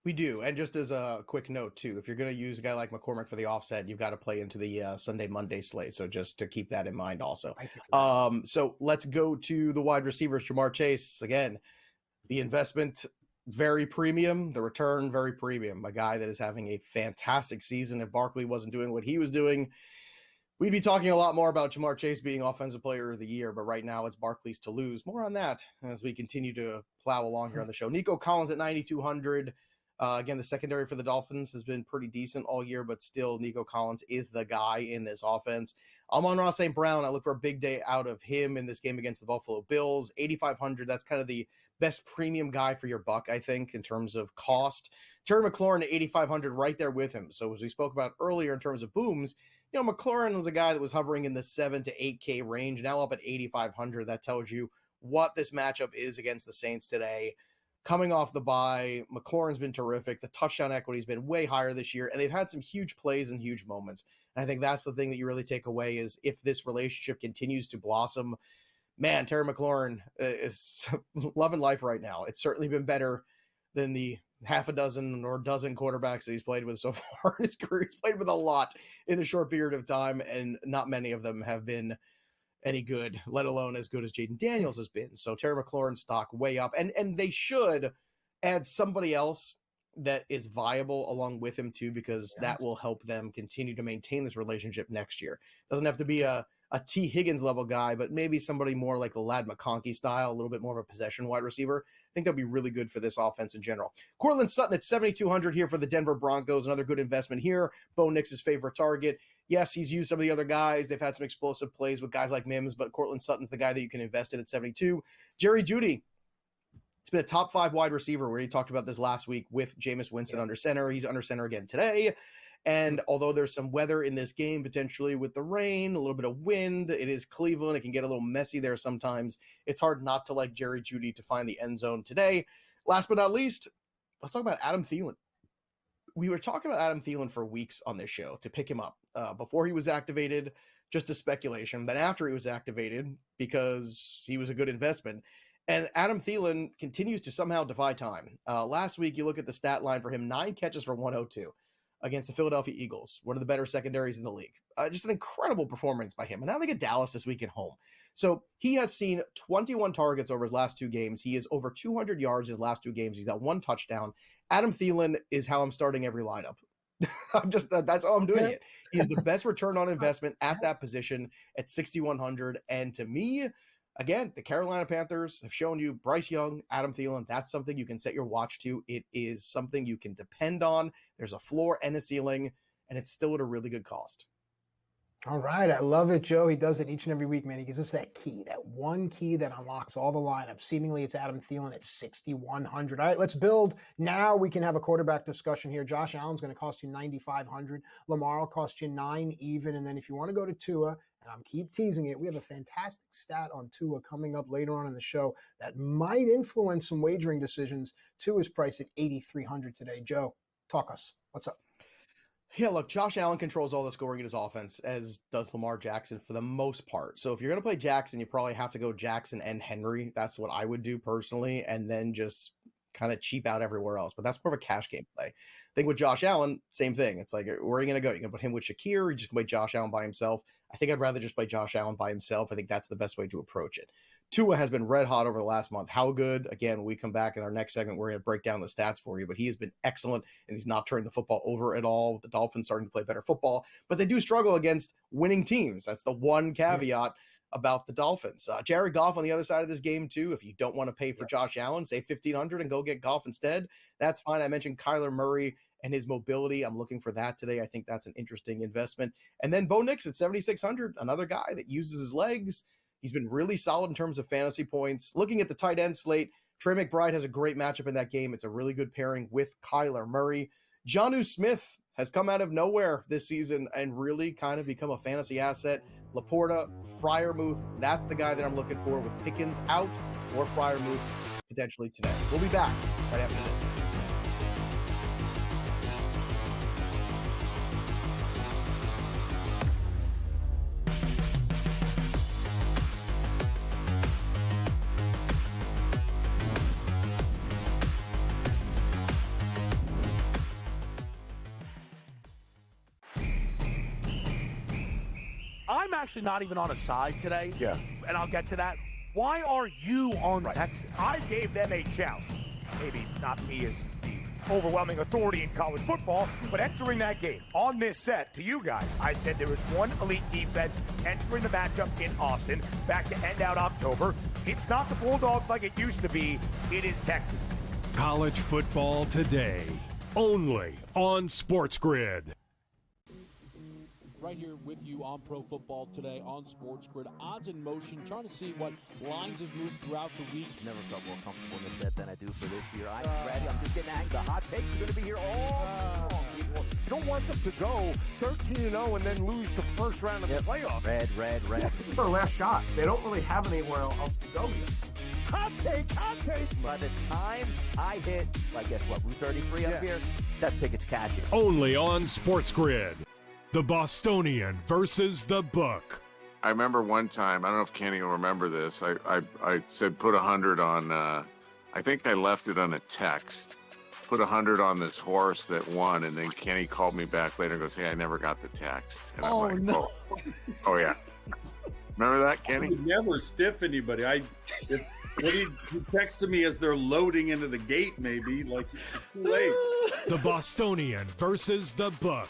We do. And just as a quick note, too, if you're going to use a guy like McCormick for the offset, you've got to play into the Sunday, Monday slate. So just to keep that in mind also. So let's go to the wide receivers. Jamar Chase, again, the investment very premium, the return very premium. A guy that is having a fantastic season. If Barkley wasn't doing what he was doing, We'd be talking a lot more about Jamar Chase being Offensive Player of the Year, but right now it's Barkley's to lose. More on that as we continue to plow along here on the show. Nico Collins at 9,200. Again, the secondary for the Dolphins has been pretty decent all year, but still Nico Collins is the guy in this offense. Amon-Ra St. Brown, I look for a big day out of him in this game against the Buffalo Bills. 8,500, that's kind of the best premium guy for your buck, I think, in terms of cost. Terry McLaurin at 8,500 right there with him. So as we spoke about earlier in terms of booms, you know, McLaurin was a guy that was hovering in the 7 to 8K range, now up at 8,500. That tells you what this matchup is against the Saints today. Coming off the bye, McLaurin's been terrific. The touchdown equity's been way higher this year, and they've had some huge plays and huge moments. And I think that's the thing that you really take away is if this relationship continues to blossom, man, Terry McLaurin is loving life right now. It's certainly been better than the half a dozen or dozen quarterbacks that he's played with so far in his career. He's played with a lot in a short period of time, and not many of them have been any good, let alone as good as Jaden Daniels has been. So Terry McLaurin's stock way up, and they should add somebody else that is viable along with him too, because that will help them continue to maintain this relationship next year. Doesn't have to be a T. Higgins level guy, but maybe somebody more like a Ladd McConkey style, a little bit more of a possession wide receiver. I think that'd be really good for this offense in general. Courtland Sutton at 7,200 here for the Denver Broncos. Another good investment here. Bo Nix's favorite target. Yes, he's used some of the other guys. They've had some explosive plays with guys like Mims, but Courtland Sutton's the guy that you can invest in at 72. Jerry Jeudy. He's been a top 5 wide receiver. We already talked about this last week with Jameis Winston under center. He's under center again today. And although there's some weather in this game, potentially with the rain, a little bit of wind, it is Cleveland. It can get a little messy there sometimes. It's hard not to like Jerry Jeudy to find the end zone today. Last but not least, let's talk about Adam Thielen. We were talking about Adam Thielen for weeks on this show to pick him up. Before he was activated, just a speculation. Then after he was activated, because he was a good investment. And Adam Thielen continues to somehow defy time. Last week, you look at the stat line for him, 9 catches for 102 against the Philadelphia Eagles, one of the better secondaries in the league. Just an incredible performance by him. And now they get Dallas this week at home. So he has seen 21 targets over his last 2 games. He is over 200 yards his last 2 games. He's got 1 touchdown. Adam Thielen is how I'm starting every lineup. That's how I'm doing it. He is the best return on investment at that position at 6,100. And to me, again, the Carolina Panthers have shown you Bryce Young, Adam Thielen. That's something you can set your watch to. It is something you can depend on. There's a floor and a ceiling, and it's still at a really good cost. All right. I love it, Joe. He does it each and every week, man. He gives us that key, that one key that unlocks all the lineups. Seemingly, it's Adam Thielen at 6,100. All right, let's build. Now we can have a quarterback discussion here. Josh Allen's going to cost you 9,500. Lamar will cost you 9 even. And then if you want to go to Tua, and I'm keep teasing it, we have a fantastic stat on Tua coming up later on in the show that might influence some wagering decisions. Tua is priced at 8,300 today. Joe, talk us. What's up? Yeah, look, Josh Allen controls all the scoring in his offense, as does Lamar Jackson for the most part. So if you're going to play Jackson, you probably have to go Jackson and Henry. That's what I would do personally, and then just kind of cheap out everywhere else. But that's more of a cash game play. I think with Josh Allen, same thing. It's like, where are you going to go? You're going to put him with Shakir, or you just going to play Josh Allen by himself? I think I'd rather just play Josh Allen by himself. I think that's the best way to approach it. Tua has been red hot over the last month. How good? Again, when we come back in our next segment, we're going to break down the stats for you, but he has been excellent, and he's not turning the football over at all. The Dolphins starting to play better football, but they do struggle against winning teams. That's the one caveat about the Dolphins. Jared Goff on the other side of this game too. If you don't want to pay for Josh Allen, say 1,500 and go get Goff instead. That's fine. I mentioned Kyler Murray and his mobility. I'm looking for that today. I think that's an interesting investment. And then Bo Nix at 7,600, another guy that uses his legs. He's been really solid in terms of fantasy points. Looking at the tight end slate, Trey McBride has a great matchup in that game. It's a really good pairing with Kyler Murray. Jonnu Smith has come out of nowhere this season and really kind of become a fantasy asset. Laporta, Freiermuth, that's the guy that I'm looking for with Pickens out or Freiermuth potentially today. We'll be back right after this. I'm actually not even on a side today. Yeah. And I'll get to that. Why are you on Texas? I gave them a chance. Maybe not me as the overwhelming authority in college football, but entering that game on this set, to you guys, I said there was one elite defense entering the matchup in Austin, back to end out October. It's not the Bulldogs like it used to be. It is Texas. College football today, only on SportsGrid. Right here with you on Pro Football Today on SportsGrid. Odds in motion, trying to see what lines have moved throughout the week. Never felt more comfortable in the set than I do for this year. I'm ready. I'm just getting angry. The hot takes are going to be here all long. You don't want them to go 13-0 and then lose the first round of the playoffs. Red. This is their last shot. They don't really have anywhere else to go here. Hot take. By the time I hit, I guess what, Route 33 up here, that ticket's cashing. Only on SportsGrid. The Bostonian versus the Book. I remember one time, I don't know if Kenny will remember this. I said put 100 on, I think I left it on a text. Put 100 on this horse that won, and then Kenny called me back later and goes, "Hey, I never got the text." And I'm like, no. Oh yeah. Remember that, Kenny? I would never stiff anybody. He texted me as they're loading into the gate, maybe. Like, it's too late. The Bostonian versus the Book.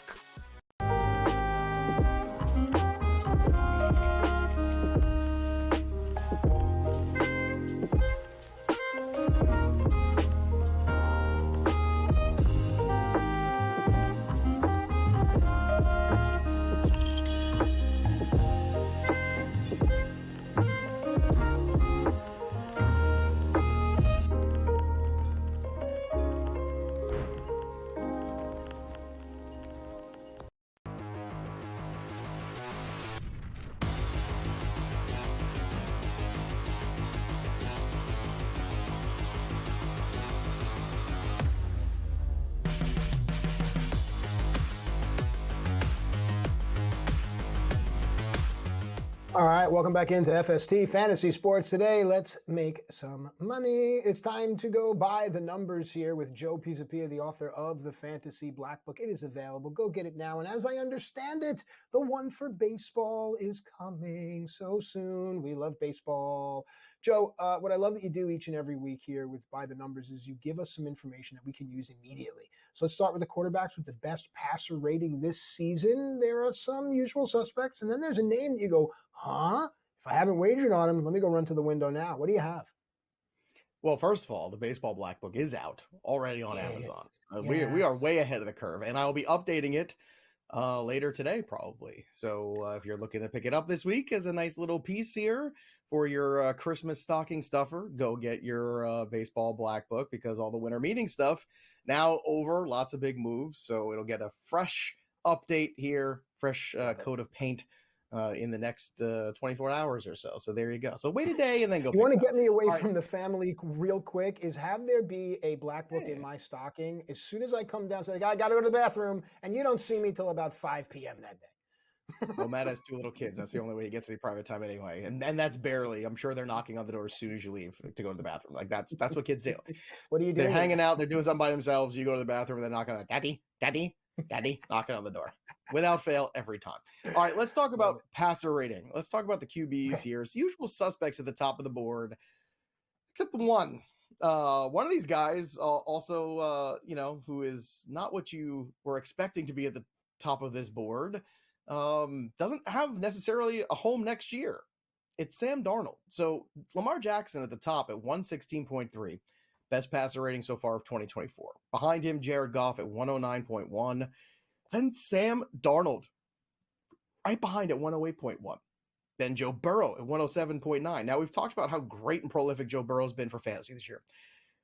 All right, welcome back into FST Fantasy Sports Today. Let's make some money. It's time to go buy the numbers here with Joe Pisapia, the author of the Fantasy Black Book. It is available. Go get it now. And as I understand it, the one for baseball is coming so soon. We love baseball. Joe, what I love that you do each and every week here with Buy the Numbers is you give us some information that we can use immediately. So let's start with the quarterbacks with the best passer rating this season. There are some usual suspects, and then there's a name that you go, huh? If I haven't wagered on him, let me go run to the window now. What do you have? Well, first of all, the Baseball Black Book is out already on Amazon. Yes. We are way ahead of the curve, and I'll be updating it later today, probably. So if you're looking to pick it up this week as a nice little piece here for your Christmas stocking stuffer, go get your Baseball Black Book, because all the winter meeting stuff now over, lots of big moves. So it'll get a fresh update here, fresh coat of paint in the next 24 hours or so. So there you go. So wait a day and then go. You want to get me away from the family real quick is have there be a Black Book in my stocking. As soon as I come down, say, I got to go to the bathroom, and you don't see me till about 5 p.m. that day. Well, Matt has 2 little kids. That's the only way he gets any private time anyway. And that's barely. I'm sure they're knocking on the door as soon as you leave to go to the bathroom. Like that's what kids do. What are you doing? They're hanging out. They're doing something by themselves. You go to the bathroom and they're knocking on daddy, knocking on the door. Without fail, every time. All right, let's talk about passer rating. Let's talk about the QBs here. It's usual suspects at the top of the board, except one. One of these guys also, who is not what you were expecting to be at the top of this board, doesn't have necessarily a home next year. It's Sam Darnold. So Lamar Jackson at the top at 116.3, best passer rating so far of 2024. Behind him, Jared Goff at 109.1. Then Sam Darnold right behind at 108.1. Then Joe Burrow at 107.9. Now, we've talked about how great and prolific Joe Burrow's been for fantasy this year.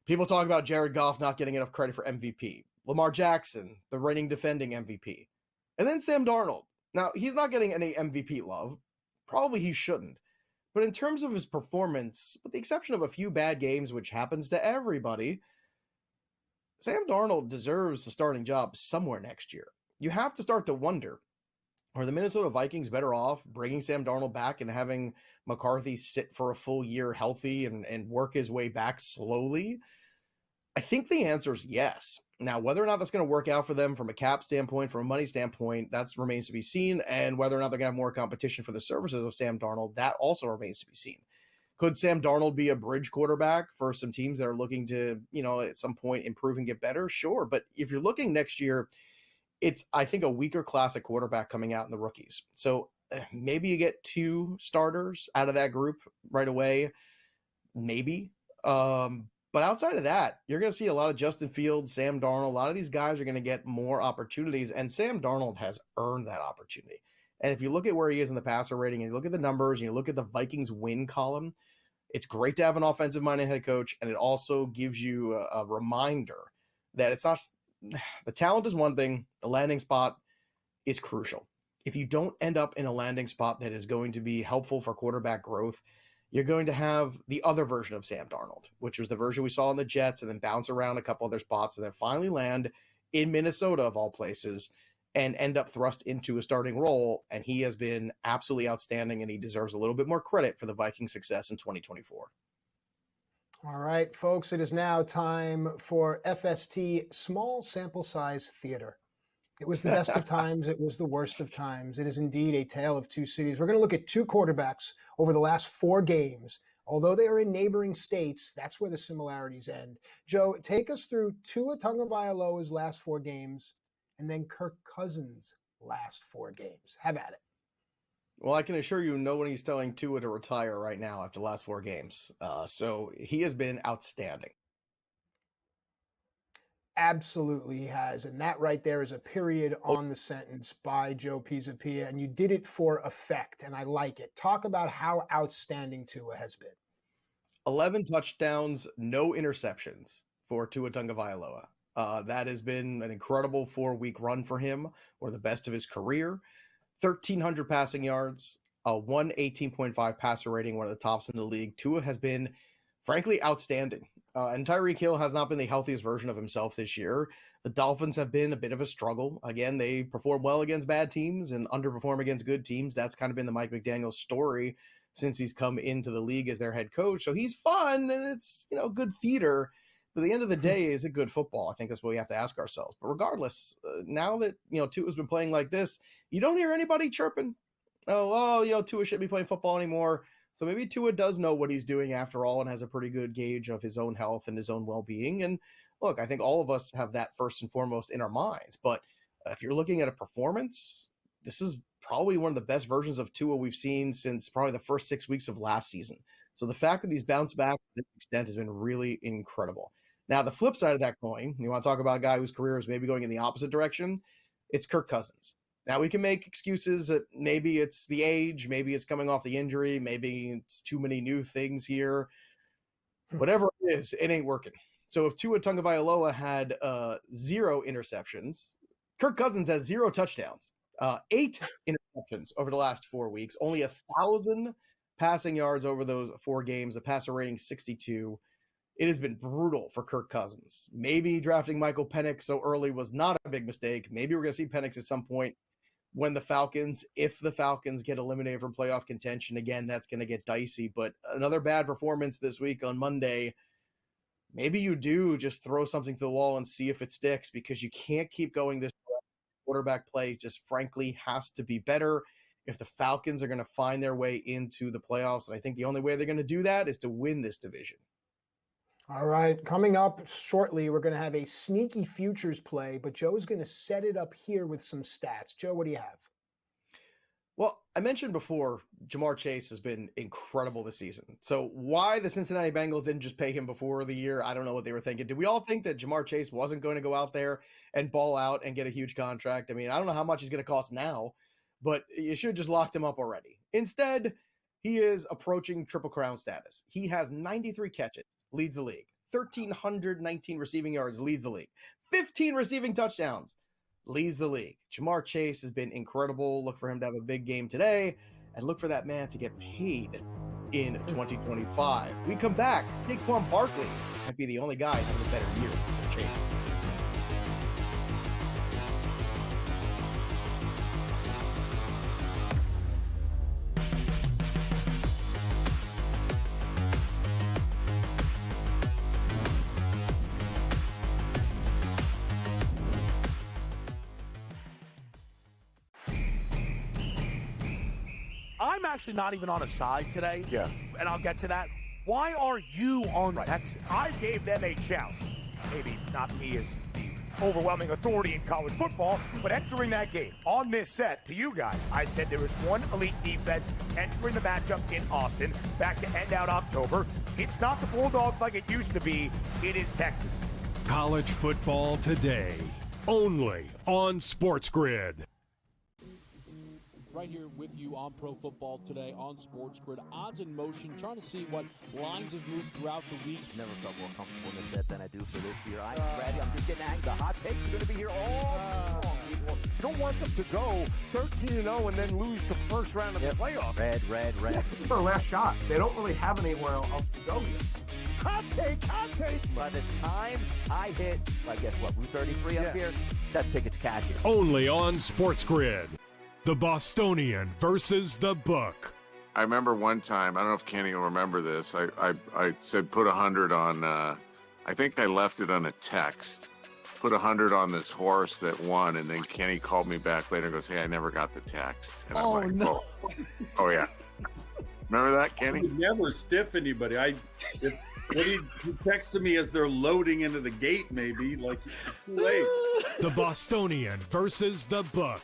People talk about Jared Goff not getting enough credit for MVP. Lamar Jackson, the reigning defending MVP. And then Sam Darnold. Now, he's not getting any MVP love. Probably he shouldn't. But in terms of his performance, with the exception of a few bad games, which happens to everybody, Sam Darnold deserves a starting job somewhere next year. You have to start to wonder, are the Minnesota Vikings better off bringing Sam Darnold back and having McCarthy sit for a full year healthy and work his way back slowly? I think the answer is yes. Now, whether or not that's going to work out for them from a cap standpoint, from a money standpoint, that remains to be seen. And whether or not they're going to have more competition for the services of Sam Darnold, that also remains to be seen. Could Sam Darnold be a bridge quarterback for some teams that are looking to, at some point improve and get better? Sure. But if you're looking next year, it's, I think, a weaker class at quarterback coming out in the rookies. So maybe you get 2 starters out of that group right away. Maybe. But outside of that, you're going to see a lot of Justin Fields, Sam Darnold. A lot of these guys are going to get more opportunities, and Sam Darnold has earned that opportunity. And if you look at where he is in the passer rating, and you look at the numbers, and you look at the Vikings win column, it's great to have an offensive-minded head coach, and it also gives you a reminder that it's not – the talent is one thing. The landing spot is crucial. If you don't end up in a landing spot that is going to be helpful for quarterback growth, you're going to have the other version of Sam Darnold, which was the version we saw in the Jets, and then bounce around a couple other spots, and then finally land in Minnesota, of all places, and end up thrust into a starting role. And he has been absolutely outstanding, and he deserves a little bit more credit for the Vikings' success in 2024. All right, folks, it is now time for FST Small Sample Size Theater. It was the best of times. It was the worst of times. It is indeed a tale of 2 cities. We're going to look at 2 quarterbacks over the last 4 games. Although they are in neighboring states, that's where the similarities end. Joe, take us through Tua Tagovailoa's last 4 games and then Kirk Cousins' last 4 games. Have at it. Well, I can assure you nobody's telling Tua to retire right now after the last 4 games. So he has been outstanding. Absolutely he has. And that right there is a period on the sentence by Joe Pisapia. And you did it for effect, and I like it. Talk about how outstanding Tua has been. 11 touchdowns, no interceptions for Tua Tagovailoa. That has been an incredible 4-week run for him, or the best of his career. 1,300 passing yards, a 118.5 passer rating, one of the tops in the league. Tua has been, frankly, outstanding. And Tyreek Hill has not been the healthiest version of himself this year. The Dolphins have been a bit of a struggle. Again, they perform well against bad teams and underperform against good teams. That's kind of been the Mike McDaniel story since he's come into the league as their head coach. So he's fun, and it's, good theater. But at the end of the day, is it good football? I think that's what we have to ask ourselves. But regardless, now that, Tua's been playing like this, you don't hear anybody chirping, Tua shouldn't be playing football anymore. So maybe Tua does know what he's doing after all and has a pretty good gauge of his own health and his own well-being. And look, I think all of us have that first and foremost in our minds. But if you're looking at a performance, this is probably one of the best versions of Tua we've seen since probably the first 6 weeks of last season. So the fact that he's bounced back to this extent has been really incredible. Now, the flip side of that coin, you want to talk about a guy whose career is maybe going in the opposite direction, it's Kirk Cousins. Now, we can make excuses that maybe it's the age, maybe it's coming off the injury, maybe it's too many new things here. Whatever it is, it ain't working. So if Tua Tagovailoa had 0 interceptions, Kirk Cousins has 0 touchdowns, 8 interceptions over the last 4 weeks, only 1,000 passing yards over those 4 games, a passer rating 62. It has been brutal for Kirk Cousins. Maybe drafting Michael Penix so early was not a big mistake. Maybe we're going to see Penix at some point when if the Falcons get eliminated from playoff contention. Again, that's going to get dicey. But another bad performance this week on Monday. Maybe you do just throw something to the wall and see if it sticks, because you can't keep going this way. Quarterback play just frankly has to be better if the Falcons are going to find their way into the playoffs. And I think the only way they're going to do that is to win this division. All right, coming up shortly, we're going to have a sneaky futures play, but Joe's going to set it up here with some stats. Joe, what do you have? Well, I mentioned before, Jamar Chase has been incredible this season. So why the Cincinnati Bengals didn't just pay him before the year, I don't know what they were thinking. Did we all think that Jamar Chase wasn't going to go out there and ball out and get a huge contract? I mean, I don't know how much he's going to cost now, but you should have just locked him up already. Instead, he is approaching Triple Crown status. He has 93 catches, leads the league. 1,319 receiving yards, leads the league. 15 receiving touchdowns, leads the league. Jamar Chase has been incredible. Look for him to have a big game today, and look for that man to get paid in 2025. We come back. Saquon Barkley might be the only guy having a better year than Chase. I'm actually not even on a side today. Yeah. And I'll get to that. Why are you on Texas? I gave them a chance. Maybe not me as the overwhelming authority in college football, but entering that game on this set to you guys, I said there was one elite defense entering the matchup in Austin back to end out October. It's not the Bulldogs like it used to be. It is Texas. College football today, only on SportsGrid. Right here with you on Pro Football Today on SportsGrid. Odds in motion, trying to see what lines have moved throughout the week. Never felt more comfortable in this set than I do for this year. I'm ready. I'm just getting angry. The hot takes are going to be here all long. You don't want them to go 13-0 and then lose the first round of the playoffs. Red. This is their last shot. They don't really have anywhere else to go yet. Hot take. By the time I hit, I guess what, Route 33 up here, that ticket's cashing. Only on SportsGrid. The Bostonian versus the Book. I remember one time, I don't know if Kenny will remember this. I said put 100 on, I think I left it on a text. Put 100 on this horse that won, and then Kenny called me back later and goes, "Hey, I never got the text." And I'm like, no. Oh yeah. Remember that, Kenny? I would never stiff anybody. When he texted me as they're loading into the gate, maybe, like, it's too late. The Bostonian versus the Book.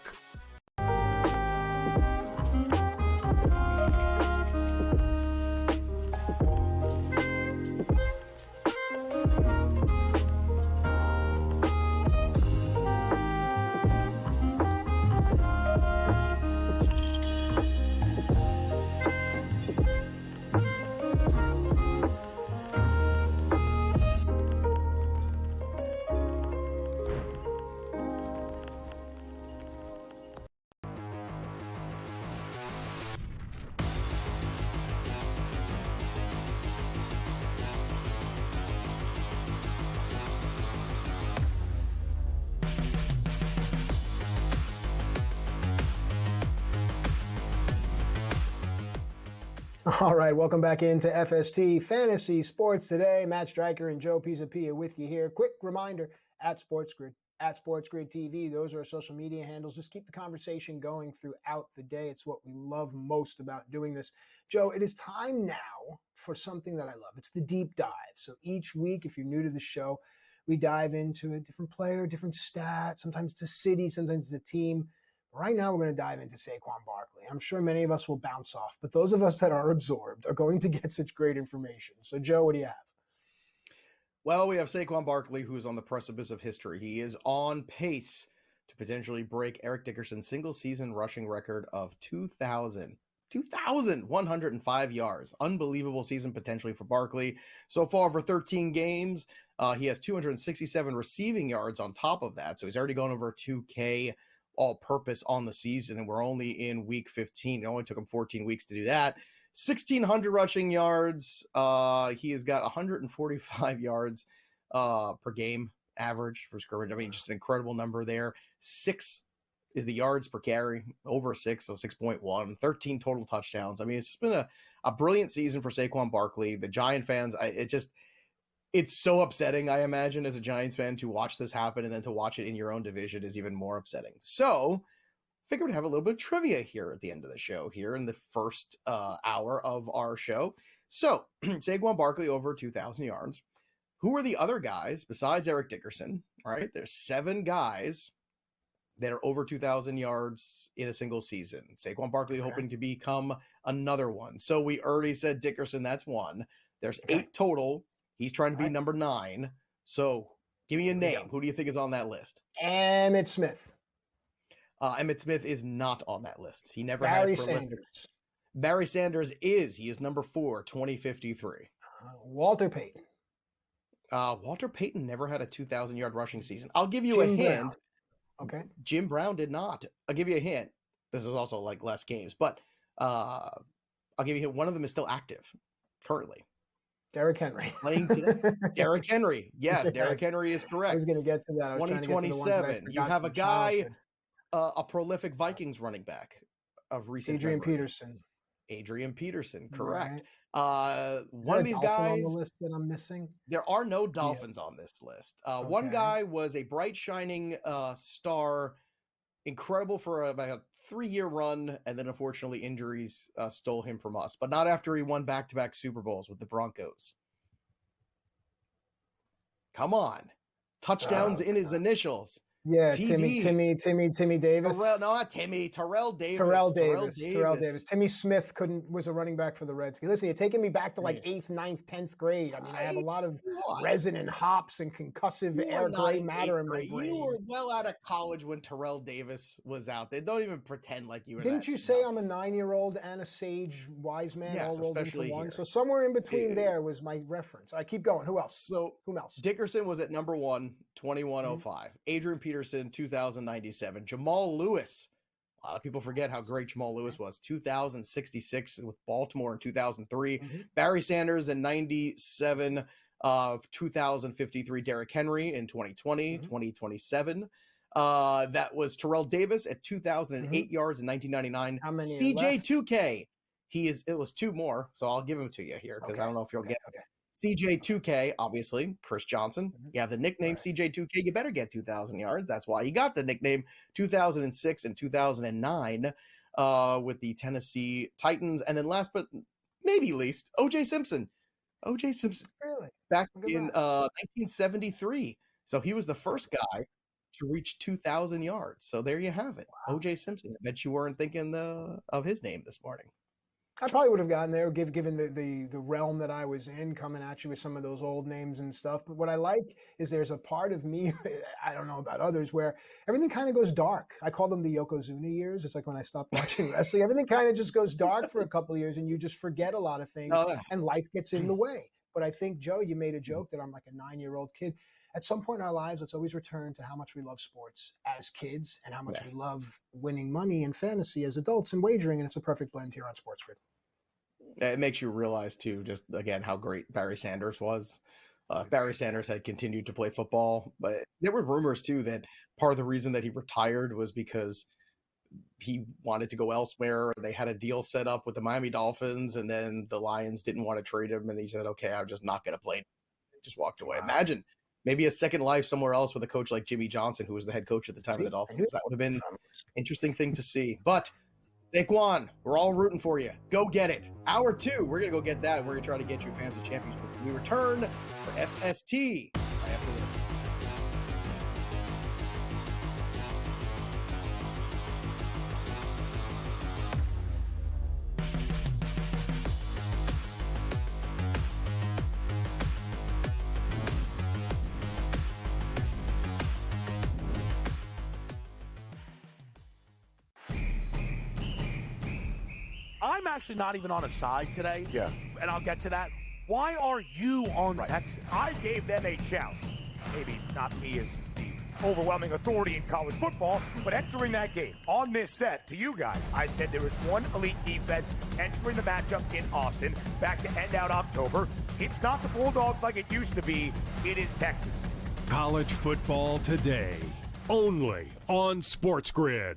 All right, welcome back into FST Fantasy Sports Today. Matt Striker and Joe Pisapia with you here. Quick reminder, at SportsGrid TV. Those are our social media handles. Just keep the conversation going throughout the day. It's what we love most about doing this. Joe, it is time now for something that I love. It's the deep dive. So each week, if you're new to the show, we dive into a different player, different stat, sometimes it's a city, sometimes it's a team. Right now, we're going to dive into Saquon Barkley. I'm sure many of us will bounce off, but those of us that are absorbed are going to get such great information. So, Joe, what do you have? Well, we have Saquon Barkley, who's on the precipice of history. He is on pace to potentially break Eric Dickerson's single-season rushing record of 2,105 yards. Unbelievable season potentially for Barkley. So far for 13 games, he has 267 receiving yards on top of that. So he's already gone over 2K all-purpose on the season, and we're only in week 15. It only took him 14 weeks to do that. 1,600 rushing yards. He has got 145 yards per game average for scrimmage. I mean, just an incredible number there. 6 is the yards per carry, over 6, so 6.1. 13 total touchdowns. I mean, it's just been a brilliant season for Saquon Barkley. The Giant fans, it's so upsetting, I imagine, as a Giants fan to watch this happen, and then to watch it in your own division is even more upsetting. So figured we'd have a little bit of trivia here at the end of the show, here in the first hour of our show. So Saquon Barkley over 2,000 yards. Who are the other guys besides Eric Dickerson? All right, there's 7 guys that are over 2,000 yards in a single season. Saquon Barkley hoping to become another one. So we already said Dickerson, that's 1. There's 8 total. He's trying to be number 9. So give me a name. Who do you think is on that list? Emmitt Smith. Emmitt Smith is not on that list. He never Barry had a prolific. Sanders. Barry Sanders is. He is number 4, 2053. Walter Payton. Walter Payton never had a 2,000-yard rushing season. I'll give you a hint. Brown. Okay. Jim Brown did not. I'll give you a hint. This is also like less games, but I'll give you a hint. One of them is still active currently. Derrick Henry. Playing today. Derrick Henry. Yes, Derrick Henry is correct. I was going to get to that. 2027. You have a guy, a prolific Vikings running back of recent Adrian memory. Peterson. Adrian Peterson, correct. Right. One of these guys on the list that I'm missing. There are no Dolphins on this list. One guy was a bright shining star incredible for about a 3-year run, and then unfortunately injuries stole him from us. But not after he won back-to-back Super Bowls with the Broncos. Come on. Touchdowns in his initials. Yeah, TD. Timmy Davis. Terrell, no, not Timmy. Terrell Davis. Terrell Davis. Timmy Smith was a running back for the Redskins. Listen, you're taking me back to like 8th, 9th, 10th grade. I mean, I have a lot of resin and hops and concussive air gray matter in my brain. You were well out of college when Terrell Davis was out there. Don't even pretend like you were. Didn't you say I'm a 9-year-old and a sage wise man all rolled into one? Here. So somewhere in between there was my reference. All right, keep going. Who else? Who else? Dickerson was at number 1, 2105. Adrian Peterson, 2097. Jamal Lewis. A lot of people forget how great Jamal Lewis was. 2066 with Baltimore in 2003. Barry Sanders in 97. 2053. Derrick Henry in 2020. 2027. That was Terrell Davis at 2008 yards in 1999. How many? CJ2K. It was 2 more, so I'll give them to you here because I don't know if you'll get it. CJ2K, obviously, Chris Johnson. You have the nickname CJ2K. You better get 2,000 yards. That's why you got the nickname 2006 and 2009 with the Tennessee Titans. And then last but maybe least, O.J. Simpson. O.J. Simpson. Really? Back in 1973. So he was the first guy to reach 2,000 yards. So there you have it. Wow. O.J. Simpson. I bet you weren't thinking of his name this morning. I probably would have gotten there, given the realm that I was in, coming at you with some of those old names and stuff. But what I like is there's a part of me, I don't know about others, where everything kind of goes dark. I call them the Yokozuna years. It's like when I stopped watching wrestling, everything kind of just goes dark for a couple of years, and you just forget a lot of things, and life gets in the way. But I think, Joe, you made a joke that I'm like a 9-year-old kid. At some point in our lives, let's always return to how much we love sports as kids and how much we love winning money and fantasy as adults and wagering, and it's a perfect blend here on SportsGrid. It makes you realize, too, just, again, how great Barry Sanders was. Barry Sanders had continued to play football, but there were rumors, too, that part of the reason that he retired was because he wanted to go elsewhere. They had a deal set up with the Miami Dolphins, and then the Lions didn't want to trade him, and he said, okay, I'm just not going to play. He just walked away. Wow. Imagine maybe a second life somewhere else with a coach like Jimmy Johnson, who was the head coach at the time of the Dolphins. That would have been an interesting thing to see. But Saquon, we're all rooting for you. Go get it. Hour 2, we're going to go get that. We're going to try to get you fantasy championship. We return for FST after this. I'm actually not even on a side today. Yeah. And I'll get to that. Why are you on Texas? I gave them a chance. Maybe not me as the overwhelming authority in college football, but entering that game on this set to you guys, I said there was one elite defense entering the matchup in Austin back to end out October. It's not the Bulldogs like it used to be. It is Texas. College football today, only on SportsGrid.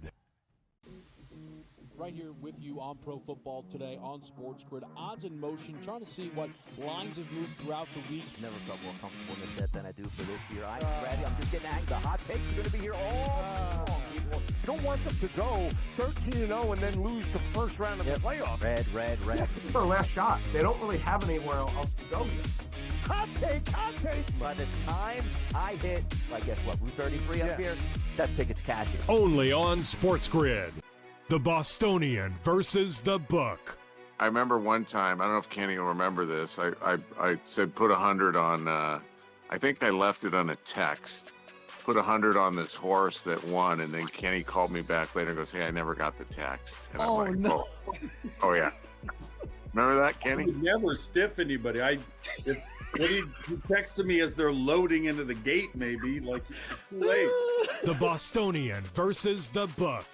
Right here with you on Pro Football Today on SportsGrid. Odds in motion, trying to see what lines have moved throughout the week. Never felt more comfortable in the set than I do for this year. I'm ready. I'm just getting angry. The hot takes are going to be here all long. You don't want them to go 13-0 and then lose the first round of the playoffs. Red. This is their last shot. They don't really have anywhere else to go yet. Hot take. By the time I hit, I guess what, Route 33 up here, that ticket's cashing. Only on SportsGrid. The Bostonian versus the book. I remember one time, I don't know if Kenny will remember this. I said put 100 on, I think I left it on a text. Put 100 on this horse that won, and then Kenny called me back later and goes, hey, I never got the text. And I'm like, no. Oh yeah. Remember that, Kenny? I would never stiff anybody. He texted me as they're loading into the gate, maybe. Like, it's too late. The Bostonian versus the book.